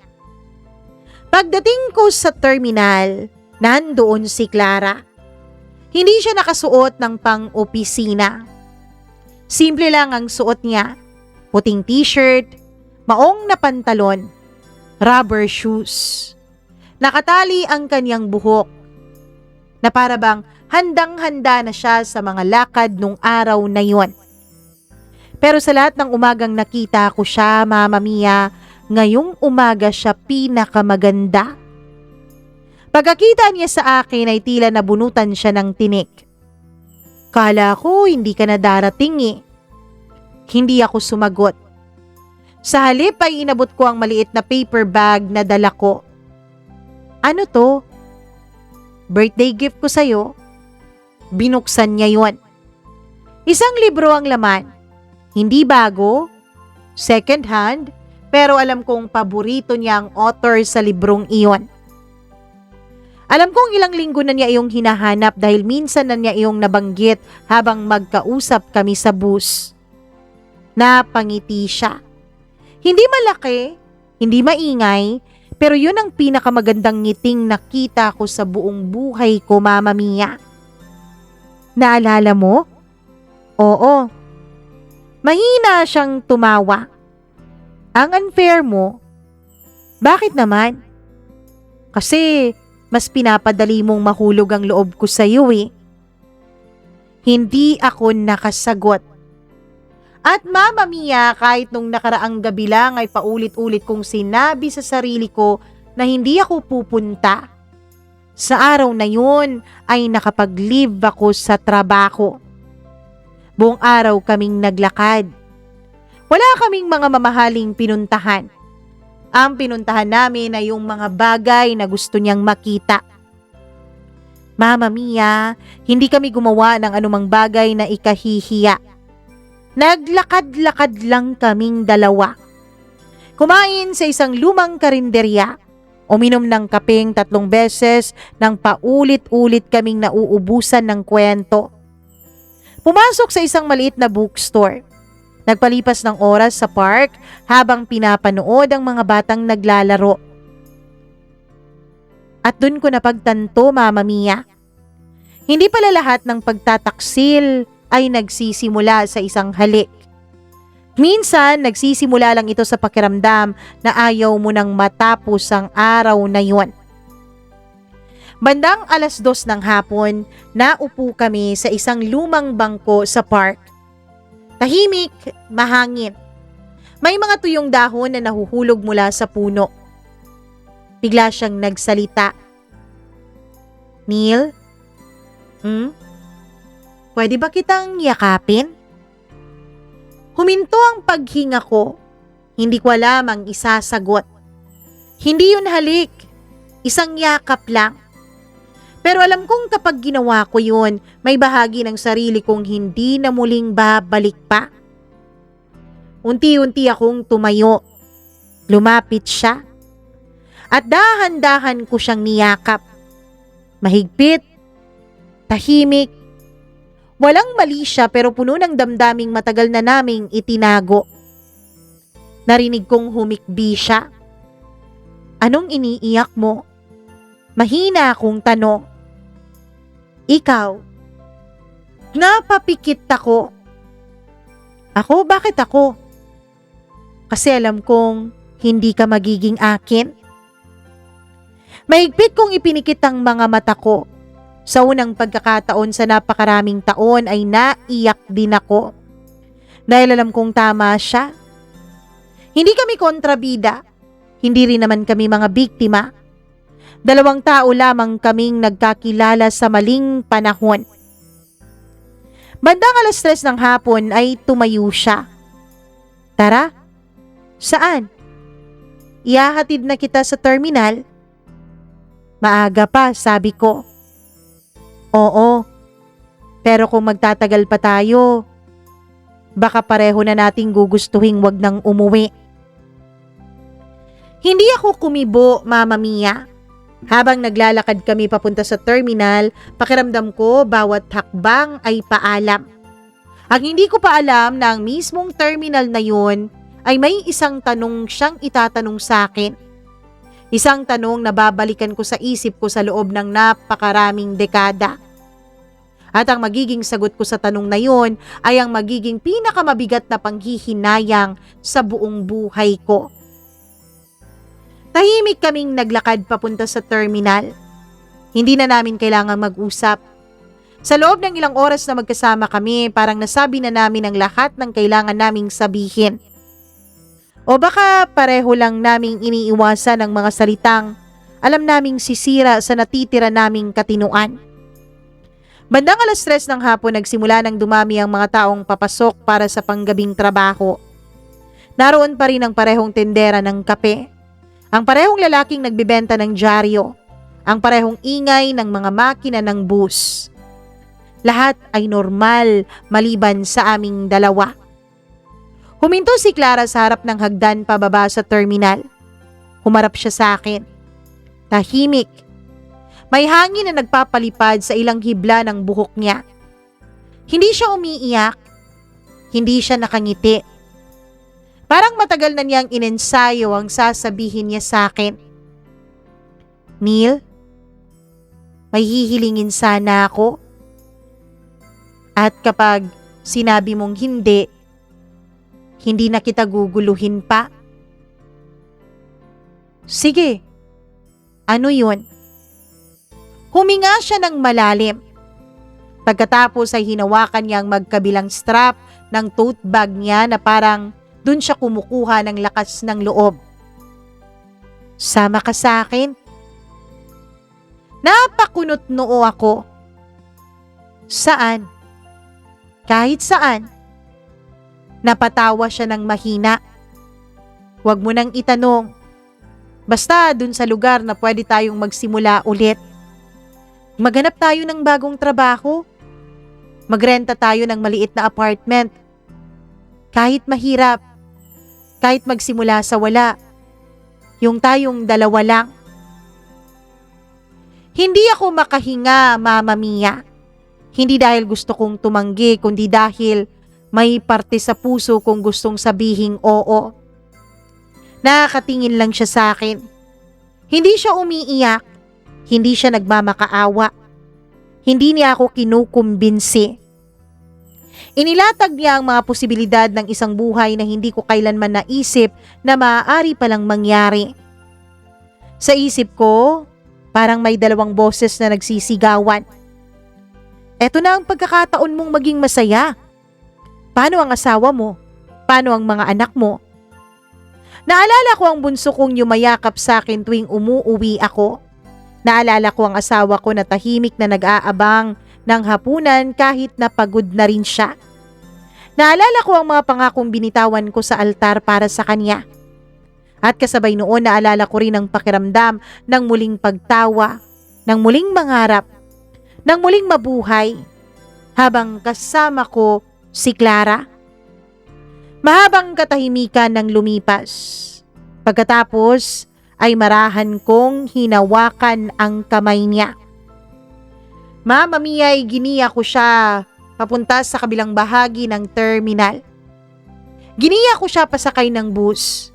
Pagdating ko sa terminal, nandoon si Clara. Hindi siya nakasuot ng pang-opisina. Simple lang ang suot niya. Puting t-shirt, maong na pantalon, rubber shoes. Nakatali ang kanyang buhok na para bang handang-handa na siya sa mga lakad nung araw na yon. Pero sa lahat ng umagang nakita ko siya, Mama Mia, ngayong umaga siya pinakamaganda. Pagkakita niya sa akin ay tila nabunutan siya ng tinik. "Kala ko hindi ka na darating eh." Hindi ako sumagot. Sa halip ay inabot ko ang maliit na paper bag na dala ko. "Ano to?" "Birthday gift ko sa'yo." Binuksan niya yon. Isang libro ang laman. Hindi bago, second hand, pero alam kong paborito niya ang author sa librong iyon. Alam kong ilang linggo na niya iyong hinahanap dahil minsan na niya iyong nabanggit habang magkausap kami sa bus. Napangiti siya. Hindi malaki, hindi maingay, pero yun ang pinakamagandang ngiting nakita ko sa buong buhay ko, Mama Mia. "Naalala mo?" "Oo." Mahina siyang tumawa. "Ang unfair mo." "Bakit naman?" "Kasi mas pinapadali mong mahulog ang loob ko sa iyo eh." Hindi ako nakasagot. At Mama Mia, kahit nung nakaraang gabi lang ay paulit-ulit kong sinabi sa sarili ko na hindi ako pupunta. Sa araw na yun ay nakapag-leave ako sa trabaho. Buong araw kaming naglakad. Wala kaming mga mamahaling pinuntahan. Ang pinuntahan namin ay yung mga bagay na gusto niyang makita. Mama Mia, hindi kami gumawa ng anumang bagay na ikahihiya. Naglakad-lakad lang kaming dalawa. Kumain sa isang lumang karinderya. Uminom ng kapeng 3 beses nang paulit-ulit kaming nauubusan ng kwento. Pumasok sa isang maliit na bookstore. Nagpalipas ng oras sa park habang pinapanood ang mga batang naglalaro. At dun ko napagtanto, Mama Mia. Hindi pala lahat ng pagtataksil ay nagsisimula sa isang halik. Minsan, nagsisimula lang ito sa pakiramdam na ayaw mo nang matapos ang araw na yon. Bandang 2:00 ng hapon, naupo kami sa isang lumang bangko sa park. Tahimik, mahangin. May mga tuyong dahon na nahuhulog mula sa puno. Bigla siyang nagsalita. Neil? Pwede ba kitang yakapin? Huminto ang paghinga ko. Hindi ko alam ang isasagot. Hindi yun halik. Isang yakap lang. Pero alam kong kapag ginawa ko yun, may bahagi ng sarili kong hindi na muling babalik pa. Unti-unti akong tumayo. Lumapit siya. At dahan-dahan ko siyang niyakap. Mahigpit. Tahimik. Walang mali siya pero puno ng damdaming matagal na naming itinago. Narinig kong humikbi siya. Anong iniiyak mo? Mahina akong tanong. Ikaw? Napapikit ako. Ako? Bakit ako? Kasi alam kong hindi ka magiging akin. Mahigpit kong ipinikit ang mga mata ko. Sa unang pagkakataon sa napakaraming taon ay naiyak din ako. Dahil alam kong tama siya. Hindi kami kontrabida. Hindi rin naman kami mga biktima. 2 tao lamang kaming nagkakilala sa maling panahon. Bandang 3:00 ng hapon ay tumayo siya. Tara, saan? Ihahatid na kita sa terminal. Maaga pa, sabi ko. Oo, pero kung magtatagal pa tayo, baka pareho na nating gugustuhing wag nang umuwi. Hindi ako kumibo, Mama Mia. Habang naglalakad kami papunta sa terminal, pakiramdam ko bawat hakbang ay paalam. Ang hindi ko pa alam na ang mismong terminal na yun ay may isang tanong siyang itatanong sa akin. Isang tanong na babalikan ko sa isip ko sa loob ng napakaraming dekada. At ang magiging sagot ko sa tanong na yun ay ang magiging pinakamabigat na panghihinayang sa buong buhay ko. Tahimik kaming naglakad papunta sa terminal. Hindi na namin kailangang mag-usap. Sa loob ng ilang oras na magkasama kami, parang nasabi na namin ang lahat ng kailangan naming sabihin. O baka pareho lang naming iniiwasan ang mga salitang alam naming sisira sa natitira naming katinuan. Bandang 3:00 ng hapon nagsimula nang dumami ang mga taong papasok para sa panggabing trabaho. Naroon pa rin ang parehong tendera ng kape. Ang parehong lalaking nagbibenta ng dyaryo, ang parehong ingay ng mga makina ng bus. Lahat ay normal maliban sa aming dalawa. Huminto si Clara sa harap ng hagdan pababa sa terminal. Humarap siya sa akin. Tahimik. May hangin na nagpapalipad sa ilang hibla ng buhok niya. Hindi siya umiiyak. Hindi siya nakangiti. Parang matagal na niyang inensayo ang sasabihin niya sa akin. Neil, may hihilingin sana ako. At kapag sinabi mong hindi, hindi na kita guguluhin pa. Sige, ano yun? Huminga siya ng malalim. Pagkatapos ay hinawakan niya ang magkabilang strap ng tote bag niya na parang dun siya kumukuha ng lakas ng loob. Sama ka sa akin? Napakunot noo ako. Saan? Kahit saan. Napatawa siya ng mahina. Huwag mo nang itanong. Basta dun sa lugar na pwede tayong magsimula ulit. Maghanap tayo ng bagong trabaho. Magrenta tayo ng maliit na apartment. Kahit mahirap. Kahit magsimula sa wala. Yung tayong dalawa lang. Hindi ako makahinga, Mama Mia. Hindi dahil gusto kong tumanggi, kundi dahil may parte sa puso kong gustong sabihing oo. Nakakatingin lang siya sa akin. Hindi siya umiiyak. Hindi siya nagmamakaawa. Hindi niya ako kinukumbinsi. Inilatag niya ang mga posibilidad ng isang buhay na hindi ko kailanman naisip na maaari palang mangyari. Sa isip ko, Parang may dalawang boses na nagsisigawan. Eto na ang pagkakataon mong maging masaya. Paano ang asawa mo? Paano ang mga anak mo? Naalala ko ang bunso kong yumayakap sa akin tuwing umuuwi ako. Naalala ko ang asawa ko na tahimik na nag-aabang ng hapunan kahit na pagod na rin siya. Naalala ko ang mga pangakong binitawan ko sa altar para sa kanya. At kasabay noon naalala ko rin ang pakiramdam ng muling pagtawa, ng muling mangarap, ng muling mabuhay habang kasama ko si Clara. Mahabang katahimikan ng lumipas. Pagkatapos ay marahan kong hinawakan ang kamay niya. Mama Mia, ay giniya ko siya papunta sa kabilang bahagi ng terminal. Giniya ko siya pasakay ng bus.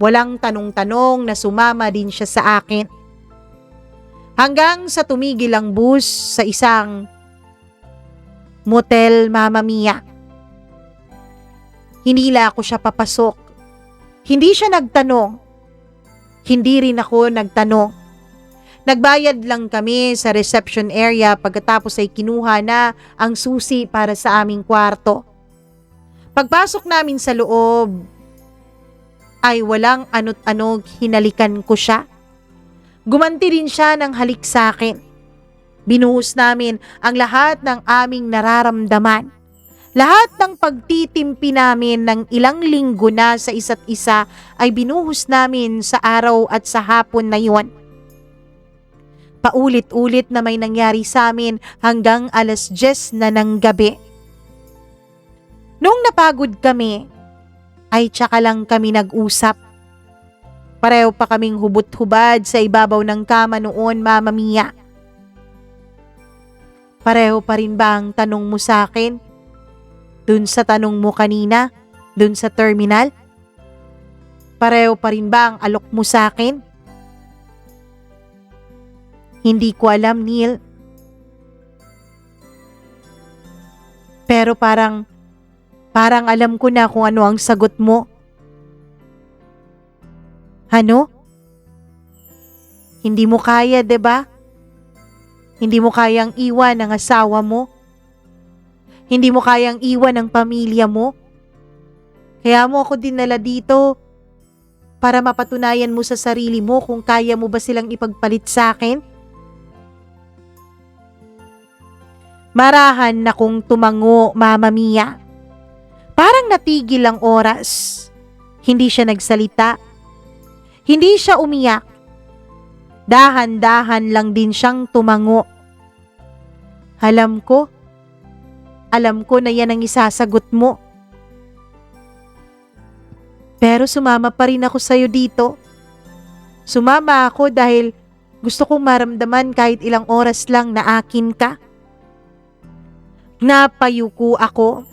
Walang tanong-tanong na sumama din siya sa akin. Hanggang sa tumigil ang bus sa isang motel, Mama Mia. Hinila ko siya papasok. Hindi siya nagtanong. Hindi rin ako nagtanong. Nagbayad lang kami sa reception area pagkatapos ay kinuha na ang susi para sa aming kwarto. Pagpasok namin sa loob, ay walang anot-anog hinalikan ko siya. Gumanti rin siya ng halik sa akin. Binuhos namin ang lahat ng aming nararamdaman. Lahat ng pagtitimpi namin ng ilang linggo na sa isa't isa ay binuhos namin sa araw at sa hapon na yon. Paulit-ulit na may nangyari sa amin hanggang 10:00 na ng gabi. Nung napagod kami, ay tsaka lang kami nag-usap. Pareho pa kaming hubot-hubad sa ibabaw ng kama noon, Mama Mia. Pareho pa rin ba ang tanong mo sa akin? Dun sa tanong mo kanina, dun sa terminal? Pareho pa rin ba ang alok mo sa akin? Hindi ko alam, Neil. Pero parang alam ko na kung ano ang sagot mo. Ano? Hindi mo kaya, 'di ba? Hindi mo kayang iwan ang asawa mo. Hindi mo kayang iwan ang pamilya mo. Kaya mo ako dinala dito para mapatunayan mo sa sarili mo kung kaya mo ba silang ipagpalit sa akin. Marahan na kong tumango, Mama Mia. Parang natigil ang oras. Hindi siya nagsalita. Hindi siya umiyak. Dahan-dahan lang din siyang tumango. Alam ko na yan ang isasagot mo. Pero sumama pa rin ako sa'yo dito. Sumama ako dahil gusto kong maramdaman kahit ilang oras lang na akin ka. Napayuko ako.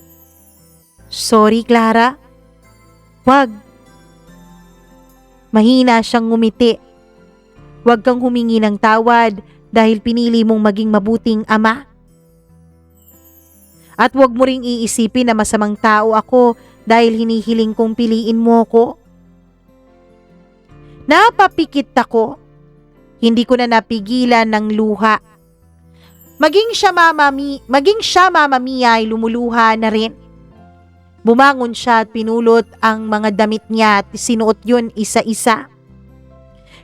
Sorry, Clara. Wag. Mahina siyang ngumiti. Wag kang humingi ng tawad dahil pinili mong maging mabuting ama. At wag mo ring iisipin na masamang tao ako dahil hinihiling kong piliin mo ko. Napapikit ako. Hindi ko na napigilan ng luha. Maging siya Mama Mia ay lumuluha na rin. Bumangon siya at pinulot ang mga damit niya at sinuot yun isa-isa.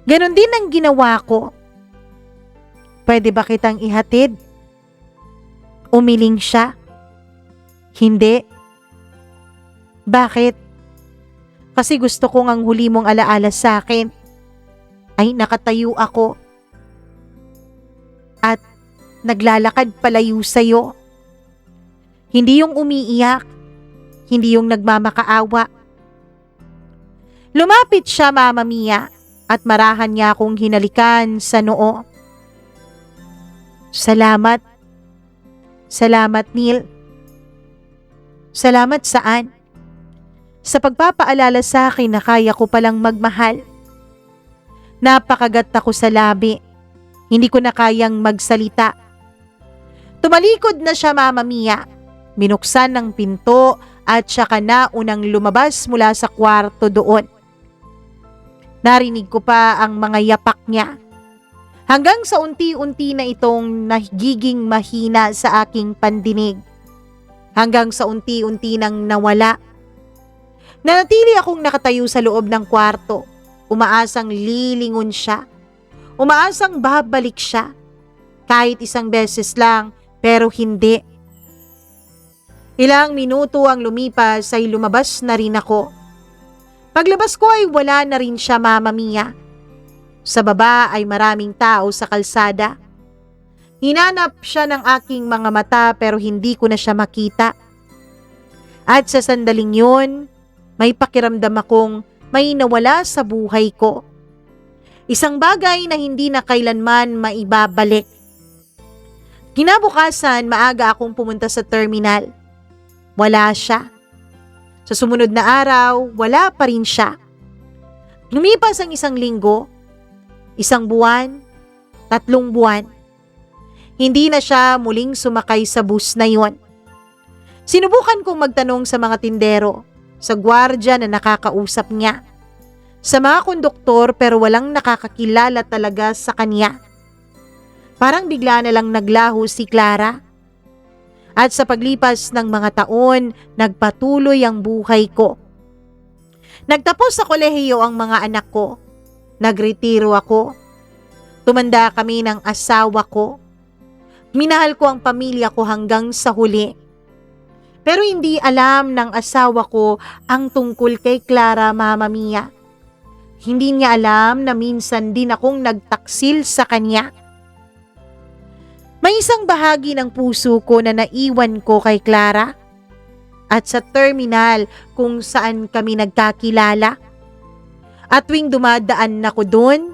Ganon din ang ginawa ko. Pwede ba kitang ihatid? Umiling siya. Hindi. Bakit? Kasi gusto kong ang huli mong alaala sa akin ay nakatayo ako at naglalakad palayo sa'yo. Hindi yung umiiyak, hindi yung nagmamakaawa. Lumapit siya, Mama Mia, at marahan niya akong hinalikan sa noo. Salamat. Salamat, Neil. Salamat saan? Sa pagpapaalala sa akin na kaya ko palang magmahal. Napakagat ako sa labi. Hindi ko na kayang magsalita. Tumalikod na siya, Mama Mia. Binuksan ng pinto at saka na unang lumabas mula sa kwarto doon. Narinig ko pa ang mga yapak niya. Hanggang sa unti-unti na itong nagiging mahina sa aking pandinig. Hanggang sa unti-unti nang nawala. Nanatili akong nakatayo sa loob ng kwarto. Umaasang lilingon siya. Umaasang babalik siya. Kahit isang beses lang, pero hindi. Ilang minuto ang lumipas ay lumabas na rin ako. Paglabas ko ay wala na rin siya, Mama Mia. Sa baba ay maraming tao sa kalsada. Hinanap siya ng aking mga mata pero hindi ko na siya makita. At sa sandaling yun, may pakiramdam akong may nawala sa buhay ko. Isang bagay na hindi na kailanman maibabalik. Kinabukasan, maaga akong pumunta sa terminal. Wala siya. Sa sumunod na araw, wala pa rin siya. Lumipas ang isang linggo, isang buwan, 3 buwan. Hindi na siya muling sumakay sa bus na yon. Sinubukan kong magtanong sa mga tindero, sa gwardiya na nakakausap niya, sa mga konduktor pero walang nakakakilala talaga sa kanya. Parang bigla na lang naglaho si Clara. At sa paglipas ng mga taon, nagpatuloy ang buhay ko. Nagtapos sa kolehiyo ang mga anak ko. Nagretiro ako. Tumanda kami ng asawa ko. Minahal ko ang pamilya ko hanggang sa huli. Pero hindi alam ng asawa ko ang tungkol kay Clara, Mama Mia. Hindi niya alam na minsan din akong nagtaksil sa kanya. May isang bahagi ng puso ko na naiwan ko kay Clara at sa terminal kung saan kami nagkakilala. At tuwing dumadaan ako doon,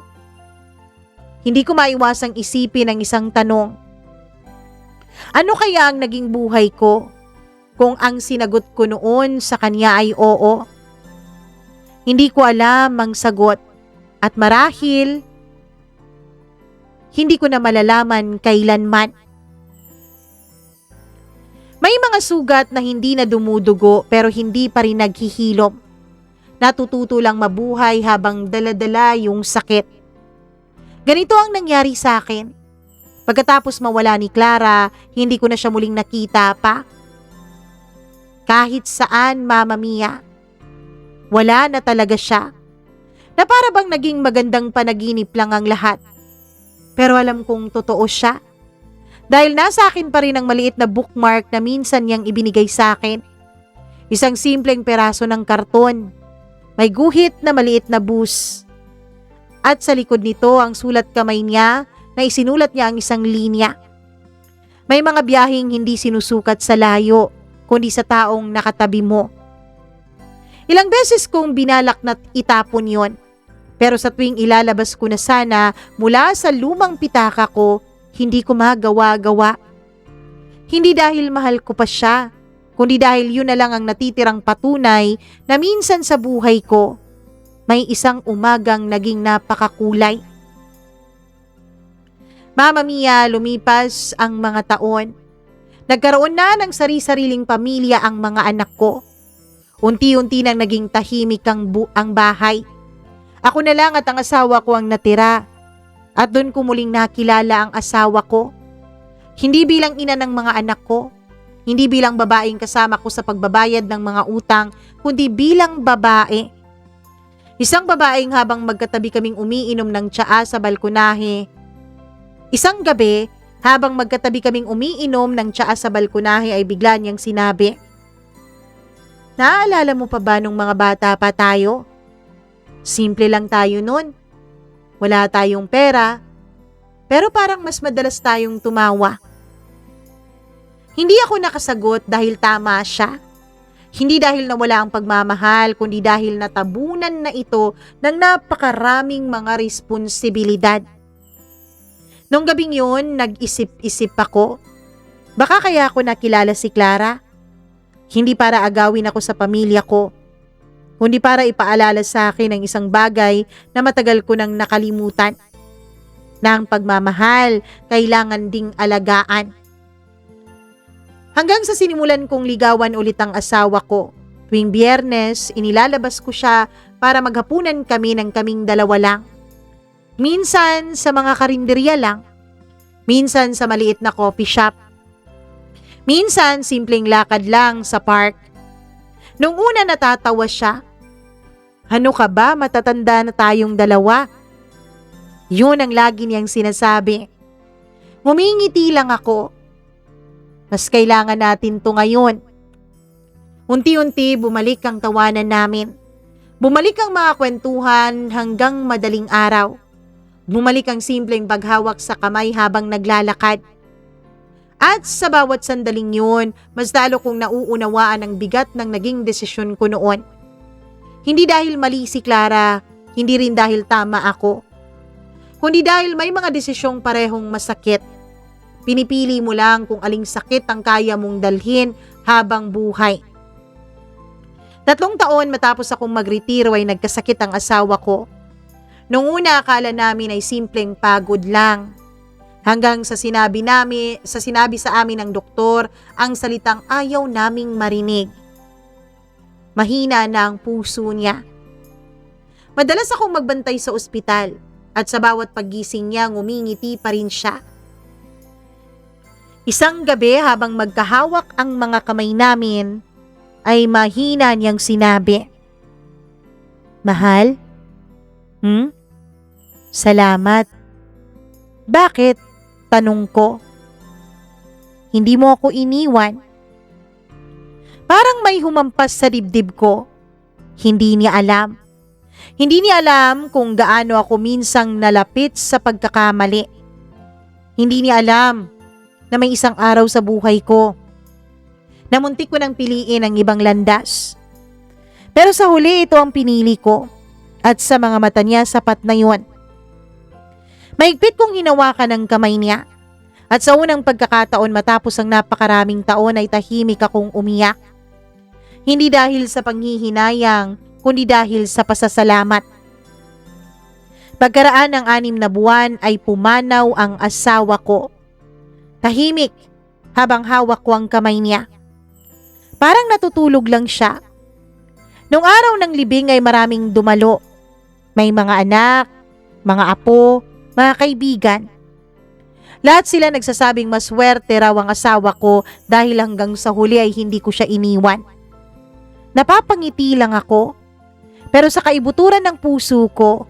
hindi ko maiwasang isipin ang isang tanong. Ano kaya ang naging buhay ko kung ang sinagot ko noon sa kanya ay oo? Hindi ko alam ang sagot at marahil hindi ko na malalaman kailanman. May mga sugat na hindi na dumudugo pero hindi pa rin naghihilom. Natututo lang mabuhay habang daladala yung sakit. Ganito ang nangyari sa akin. Pagkatapos mawala ni Clara, hindi ko na siya muling nakita pa. Kahit saan, Mama Mia. Wala na talaga siya. Na para bang naging magandang panaginip lang ang lahat. Pero alam kong totoo siya. Dahil nasa akin pa rin ang maliit na bookmark na minsan niyang ibinigay sa akin. Isang simpleng peraso ng karton. May guhit na maliit na bus. At sa likod nito ang sulat kamay niya na isinulat niya ang isang linya. May mga biyaheng hindi sinusukat sa layo, kundi sa taong nakatabi mo. Ilang beses kong binalak na itapon yon. Pero sa tuwing ilalabas ko na sana mula sa lumang pitaka ko, hindi ko magawa-gawa. Hindi dahil mahal ko pa siya, kundi dahil yun na lang ang natitirang patunay na minsan sa buhay ko, may isang umagang naging napakakulay. Mama Mia, lumipas ang mga taon. Nagkaroon na ng sari-sariling pamilya ang mga anak ko. Unti-unti nang naging tahimik ang bahay. Ako na lang at ang asawa ko ang natira. At doon ko muling nakilala ang asawa ko. Hindi bilang ina ng mga anak ko. Hindi bilang babaeng kasama ko sa pagbabayad ng mga utang, kundi bilang babae. Isang babaeng habang magkatabi kaming umiinom ng tsaa sa balkonahe. Isang gabi, habang magkatabi kaming umiinom ng tsaa sa balkonahe ay bigla niyang sinabi, "Naaalala mo pa ba nung mga bata pa tayo? Simple lang tayo nun. Wala tayong pera, pero parang mas madalas tayong tumawa." Hindi ako nakasagot dahil tama siya. Hindi dahil nawala ang pagmamahal, kundi dahil natabunan na ito ng napakaraming mga responsibilidad. Nung gabing yun, nag-isip-isip ako. Baka kaya ako nakilala si Clara? Hindi para agawin ako sa pamilya ko, kundi para ipaalala sa akin ang isang bagay na matagal ko nang nakalimutan. Na ang pagmamahal, kailangan ding alagaan. Hanggang sa sinimulan kong ligawan ulit ang asawa ko. Tuwing Biyernes, inilalabas ko siya para maghapunan kami ng kaming dalawa lang. Minsan sa mga karinderya lang, minsan sa maliit na coffee shop, minsan simpleng lakad lang sa park. Nung una natatawa siya. Ano ka ba, matatanda na tayong dalawa? Yun ang lagi niyang sinasabi. Ngumingiti lang ako. Mas kailangan natin to ngayon. Unti-unti bumalik ang tawanan namin. Bumalik ang mga kwentuhan hanggang madaling araw. Bumalik ang simpleng paghawak sa kamay habang naglalakad. At sa bawat sandaling yun, mas lalo kong nauunawaan ang bigat ng naging desisyon ko noon. Hindi dahil mali si Clara, hindi rin dahil tama ako. Kundi dahil may mga desisyong parehong masakit. Pinipili mo lang kung aling sakit ang kaya mong dalhin habang buhay. 3 taon matapos akong magretiro ay nagkasakit ang asawa ko. Nung una akala namin ay simpleng pagod lang. Hanggang sa sinabi sa amin ng doktor ang salitang ayaw naming marinig. Mahina na ang puso niya. Madalas akong magbantay sa ospital at sa bawat paggising niya ngumingiti pa rin siya. Isang gabi habang magkahawak ang mga kamay namin, ay mahina niyang sinabi, "Mahal? Salamat." "Bakit?" tanong ko. "Hindi mo ako iniwan." Parang may humampas sa dibdib ko. Hindi niya alam. Hindi niya alam kung gaano ako minsang nalapit sa pagkakamali. Hindi niya alam na may isang araw sa buhay ko na muntik ko nang piliin ang ibang landas. Pero sa huli ito ang pinili ko at sa mga mata niya sapat na yun. Mahigpit kong hinawakan ang kamay niya at sa unang pagkakataon matapos ang napakaraming taon ay tahimik akong umiyak. Hindi dahil sa panghihinayang kundi dahil sa pasasalamat. Pagkaraan ng 6 na buwan ay pumanaw ang asawa ko. Tahimik habang hawak ko ang kamay niya. Parang natutulog lang siya. Nung araw ng libing ay maraming dumalo. May mga anak, mga apo, mga kaibigan. Lahat sila nagsasabing maswerte raw ang asawa ko dahil hanggang sa huli ay hindi ko siya iniwan. Napapangiti lang ako. Pero sa kaibuturan ng puso ko,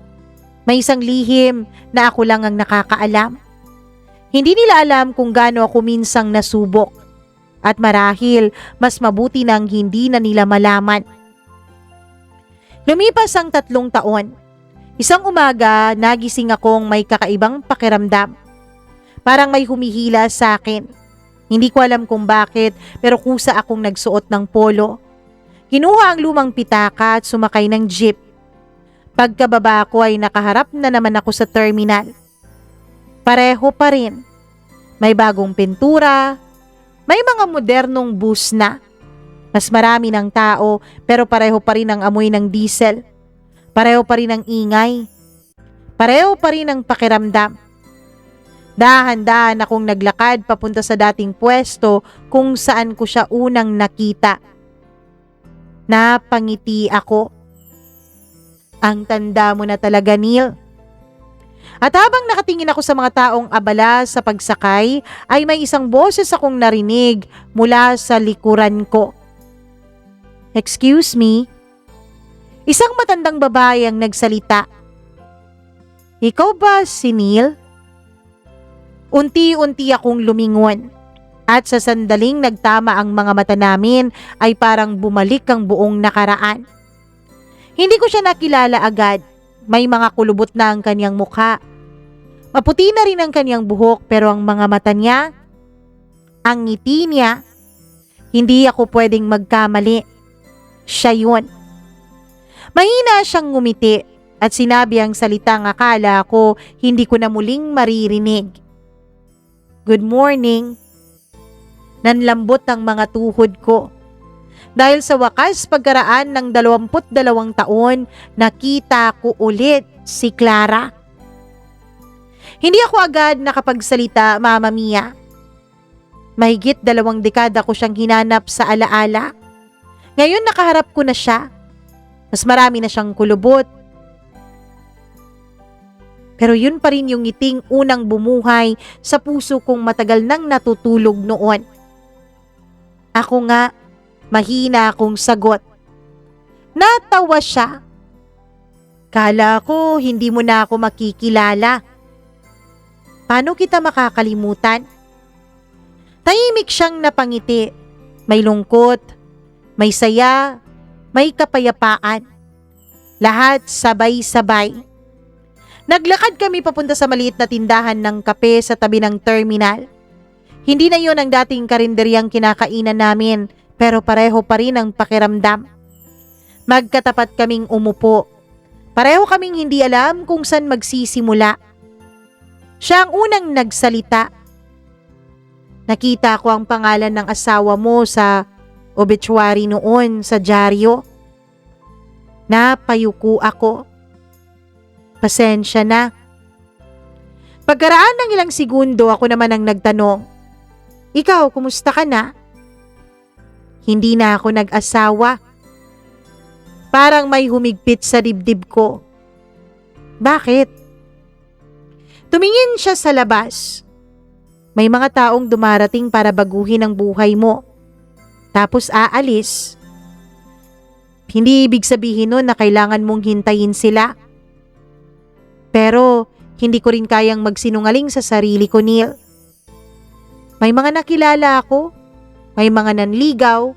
may isang lihim na ako lang ang nakakaalam. Hindi nila alam kung gaano ako minsang nasubok at marahil mas mabuti nang hindi na nila malaman. Lumipas ang 3 taon. Isang umaga, nagising akong may kakaibang pakiramdam. Parang may humihila sa akin. Hindi ko alam kung bakit pero kusa akong nagsuot ng polo. Kinuha ang lumang pitaka at sumakay ng jeep. Pagkababa ko ay nakaharap na naman ako sa terminal. Pareho pa rin. May bagong pintura, may mga modernong bus na. Mas marami ng tao pero pareho pa rin ang amoy ng diesel. Pareho pa rin ang ingay. Pareho pa rin ang pakiramdam. Dahan-dahan akong naglakad papunta sa dating pwesto kung saan ko siya unang nakita. Napangiti ako. Ang tanda mo na talaga, Neil. At habang nakatingin ako sa mga taong abala sa pagsakay, ay may isang boses akong narinig mula sa likuran ko. "Excuse me?" Isang matandang babae ang nagsalita. "Ikaw ba si Neil?" Unti-unti akong lumingon. At sa sandaling nagtama ang mga mata namin ay parang bumalik ang buong nakaraan. Hindi ko siya nakilala agad. May mga kulubot na ang kanyang mukha. Maputi na rin ang kanyang buhok pero ang mga mata niya, ang ngiti niya, hindi ako pwedeng magkamali. Siya yun. Mahina siyang ngumiti at sinabi ang salitang akala ko hindi ko na muling maririnig. "Good morning." Nanlambot ang mga tuhod ko. Dahil sa wakas pagkaraan ng 22 taon, nakita ko ulit si Clara. Hindi ako agad nakapagsalita, Mama Mia. Mahigit 2 dekada ko siyang hinanap sa alaala. Ngayon nakaharap ko na siya. Mas marami na siyang kulubot. Pero yun pa rin yung ngiting unang bumuhay sa puso kong matagal nang natutulog noon. Ako nga, mahina akong sagot. Natawa siya. Kala ko hindi mo na ako makikilala. Paano kita makakalimutan? Tahimik siyang napangiti. May lungkot, may saya, may kapayapaan. Lahat sabay-sabay. Naglakad kami papunta sa maliit na tindahan ng kape sa tabi ng terminal. Hindi na yon ang dating karinderyang kinakainan namin, pero pareho pa rin ang pakiramdam. Magkatapat kaming umupo. Pareho kaming hindi alam kung saan magsisimula. Siya ang unang nagsalita. Nakita ko ang pangalan ng asawa mo sa obituary noon sa dyaryo. Napayuko ako. Pasensya na. Pagkaraan ng ilang segundo, ako naman ang nagtanong, ikaw, kumusta ka na? Hindi na ako nag-asawa. Parang may humigpit sa dibdib ko. Bakit? Tumingin siya sa labas. May mga taong dumarating para baguhin ang buhay mo. Tapos aalis. Hindi ibig sabihin nun na kailangan mong hintayin sila. Pero hindi ko rin kayang magsinungaling sa sarili ko, Neil. May mga nakilala ako, may mga nanligaw.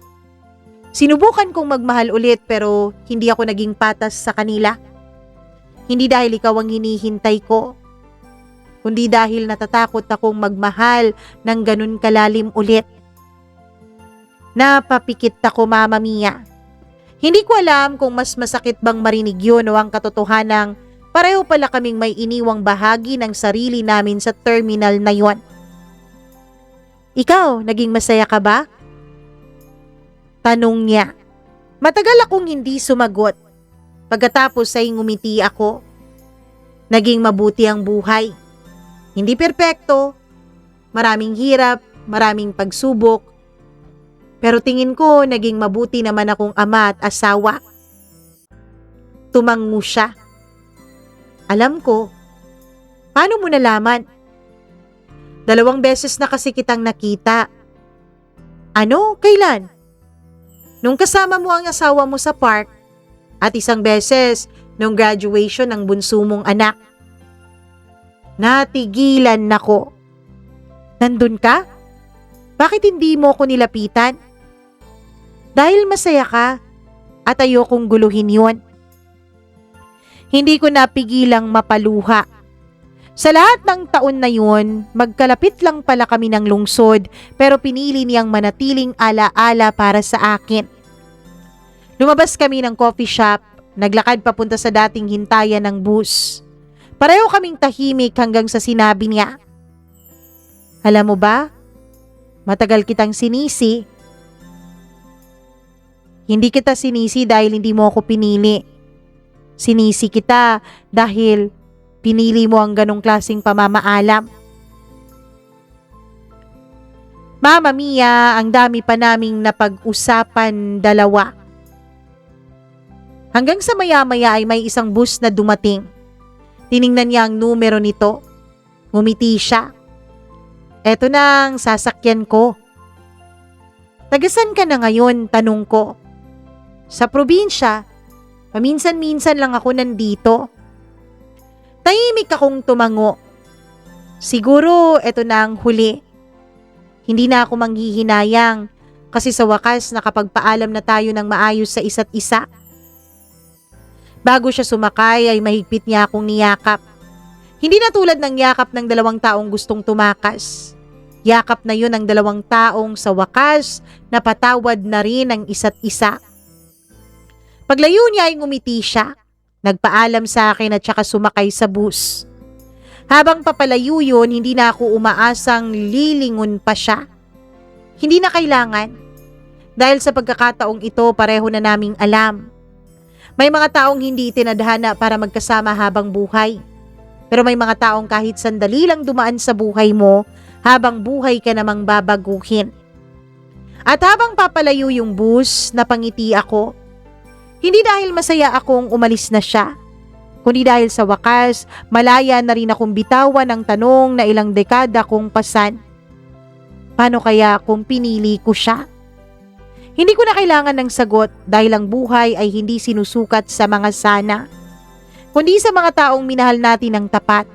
Sinubukan kong magmahal ulit pero hindi ako naging patas sa kanila. Hindi dahil ikaw ang hinihintay ko, kundi dahil natatakot akong magmahal ng ganun kalalim ulit. Napapikit ako, Mama Mia. Hindi ko alam kung mas masakit bang marinig yun o ang katotohanang pareho pala kaming may iniwang bahagi ng sarili namin sa terminal na yon. Ikaw, naging masaya ka ba? Tanong niya. Matagal akong hindi sumagot. Pagkatapos ay ngumiti ako. Naging mabuti ang buhay. Hindi perpekto. Maraming hirap, maraming pagsubok. Pero tingin ko naging mabuti naman akong ama at asawa. Tumango siya. Alam ko. Paano mo nalaman? 2 beses na kasi kitang nakita. Ano? Kailan? Nung kasama mo ang asawa mo sa park at 1 beses nung graduation ng bunso mong anak. Natigilan nako. Nandun ka? Bakit hindi mo ko nilapitan? Dahil masaya ka at ayokong guluhin yon. Hindi ko napigilang mapaluha. Sa lahat ng taon na yun, magkalapit lang pala kami ng lungsod pero pinili niyang manatiling ala-ala para sa akin. Lumabas kami ng coffee shop, naglakad papunta sa dating hintayan ng bus. Pareho kaming tahimik hanggang sa sinabi niya, alam mo ba, matagal kitang sinisi. Hindi kita sinisi dahil hindi mo ako pinili. Sinisi kita dahil pinili mo ang ganong klaseng pamamaalam. Mama Mia, ang dami pa naming napag-usapan dalawa. Hanggang sa maya-maya ay may isang bus na dumating. Tiningnan niya ang numero nito. Ngumiti siya. Eto na ang sasakyan ko. Tagasan ka na ngayon, tanong ko. Sa probinsya, paminsan-minsan lang ako nandito. Tahimik akong tumango. Siguro eto na ang huli. Hindi na ako manghihinayang kasi sa wakas nakapagpaalam na tayo ng maayos sa isa't isa. Bago siya sumakay ay mahigpit niya akong niyakap. Hindi na tulad ng yakap ng 2 taong gustong tumakas. Yakap na yun ng 2 taong sa wakas napatawad na rin ang isa't isa. Paglayo niya ay ngumiti siya. Nagpaalam sa akin at saka sumakay sa bus. Habang papalayo yun, hindi na ako umaasang lilingon pa siya. Hindi na kailangan. Dahil sa pagkakataong ito, pareho na naming alam. May mga taong hindi itinadhana para magkasama habang buhay. Pero may mga taong kahit sandali lang dumaan sa buhay mo, habang buhay ka namang babaguhin. At habang papalayo yung bus, napangiti ako. Hindi dahil masaya akong umalis na siya, kundi dahil sa wakas, malaya na rin akong bitawan ang tanong na ilang dekada kong pasan. Paano kaya kung pinili ko siya? Hindi ko na kailangan ng sagot dahil ang buhay ay hindi sinusukat sa mga sana, kundi sa mga taong minahal natin ng tapat,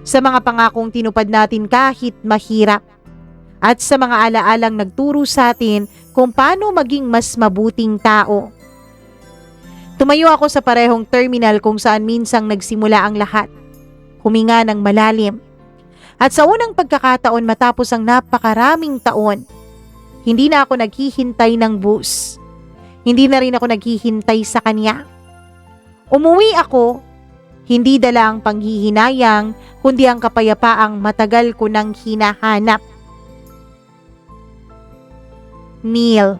sa mga pangakong tinupad natin kahit mahirap, at sa mga alaalang nagturo sa atin kung paano maging mas mabuting tao. Tumayo ako sa parehong terminal kung saan minsang nagsimula ang lahat. Huminga ng malalim. At sa unang pagkakataon matapos ang napakaraming taon, hindi na ako naghihintay ng bus. Hindi na rin ako naghihintay sa kanya. Umuwi ako, hindi dala ang panghihinayang, kundi ang kapayapaang matagal ko nang hinahanap. Neil.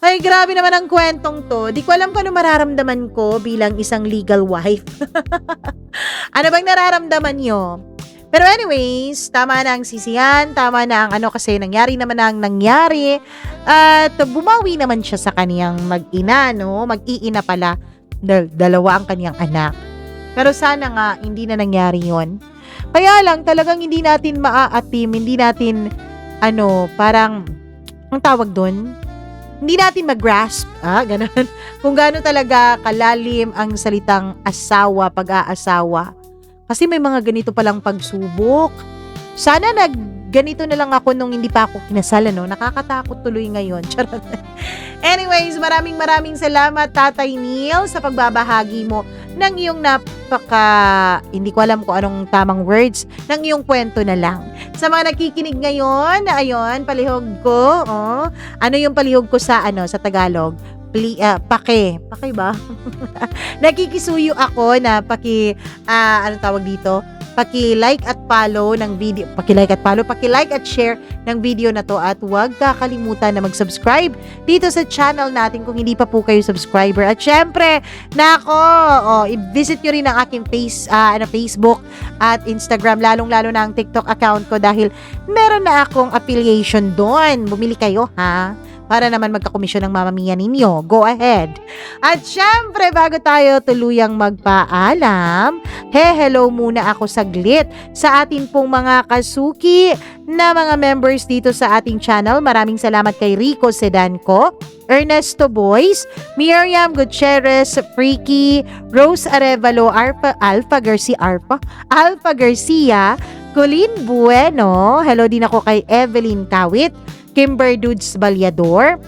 Ay, grabe naman ang kwentong to. Di ko alam kung ano mararamdaman ko bilang isang legal wife. Ano bang nararamdaman nyo? Pero anyways, tama na ang sisihan, tama na ang kasi nangyari naman ang nangyari. At bumawi naman siya sa kaniyang mag-ina, no? Mag-iina pala. Dalawa ang kaniyang anak. Pero sana nga, hindi na nangyari yon. Kaya lang, talagang hindi natin maaatim, hindi natin, parang, ang tawag doon? Hindi natin mag-grasp, ganun. Kung gaano talaga kalalim ang salitang asawa, pag-aasawa. Kasi may mga ganito palang pagsubok. Sana ganito na lang ako nung hindi pa ako kinasal, Nakakatakot tuloy ngayon. Charot. Anyways, maraming salamat, Tatay Neil, sa pagbabahagi mo ng iyong hindi ko alam kung anong tamang words, ng iyong kwento na lang. Sa mga nakikinig ngayon, ayun, palihog ko, ano yung palihog ko sa Tagalog? Pake ba? Nakikisuyo ako na tawag dito? Paki-like at follow ng video, paki-like at share ng video na to, at huwag kakalimutan na mag-subscribe dito sa channel natin kung hindi pa po kayo subscriber. At syempre, i-visit nyo rin ang aking Facebook at Instagram, lalong-lalo na ang TikTok account ko dahil meron na akong affiliation doon. Bumili kayo, para naman magkakomisyon ng Mamma Mia ninyo. Go ahead. At syempre, bago tayo tuluyang magpaalam, hello muna ako saglit sa atin pong mga kasuki na mga members dito sa ating channel. Maraming salamat kay Rico Sedanco, Ernesto Boys, Miriam Gutierrez, Freaky, Rose Arevalo, Alpha Garcia, Colleen Bueno, hello din ako kay Evelyn Kawit, Kimber Dudes Balyador,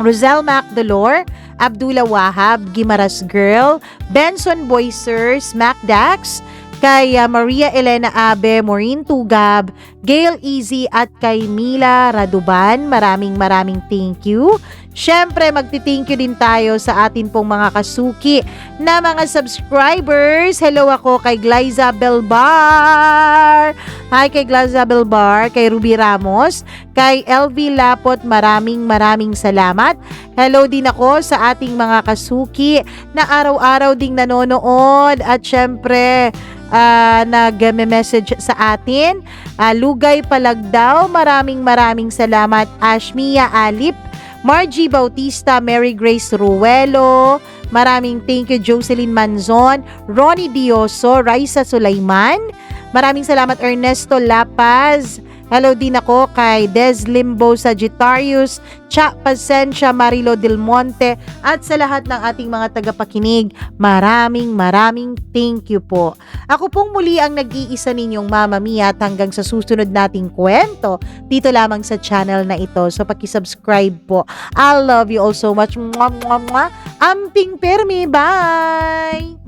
Rosel Macdolor, Abdullah Wahab, Gimaras Girl, Benson Boycers, Mac Dax, kay Maria Elena Abe, Maureen Tugab, Gail Easy at kay Mila Raduban. Maraming thank you. Syempre, magti-thank you din tayo sa atin pong mga kasuki na mga subscribers. Hello ako kay Glyza Belbar. Hi kay Glyza Belbar, kay Ruby Ramos, kay LV Lapot. Maraming salamat. Hello din ako sa ating mga kasuki na araw-araw ding nanonood at syempre nag-message sa atin. Lugay Palagdaw, maraming salamat. Ashmia Alip, Margie Bautista, Mary Grace Ruelo, maraming thank you. Jocelyn Manzon, Ronnie Dioso, Raisa Sulaiman, maraming salamat. Ernesto Lapaz, hello din ako kay Des Limbo Sagittarius, Cha Pasensya, Marilo Del Monte, at sa lahat ng ating mga tagapakinig, maraming thank you po. Ako pong muli ang nag-iisa ninyong Mamma Mia at hanggang sa susunod nating kwento dito lamang sa channel na ito. So paki-subscribe po. I love you all so much. Mwah, mwah, mwah. Amping permi. Bye!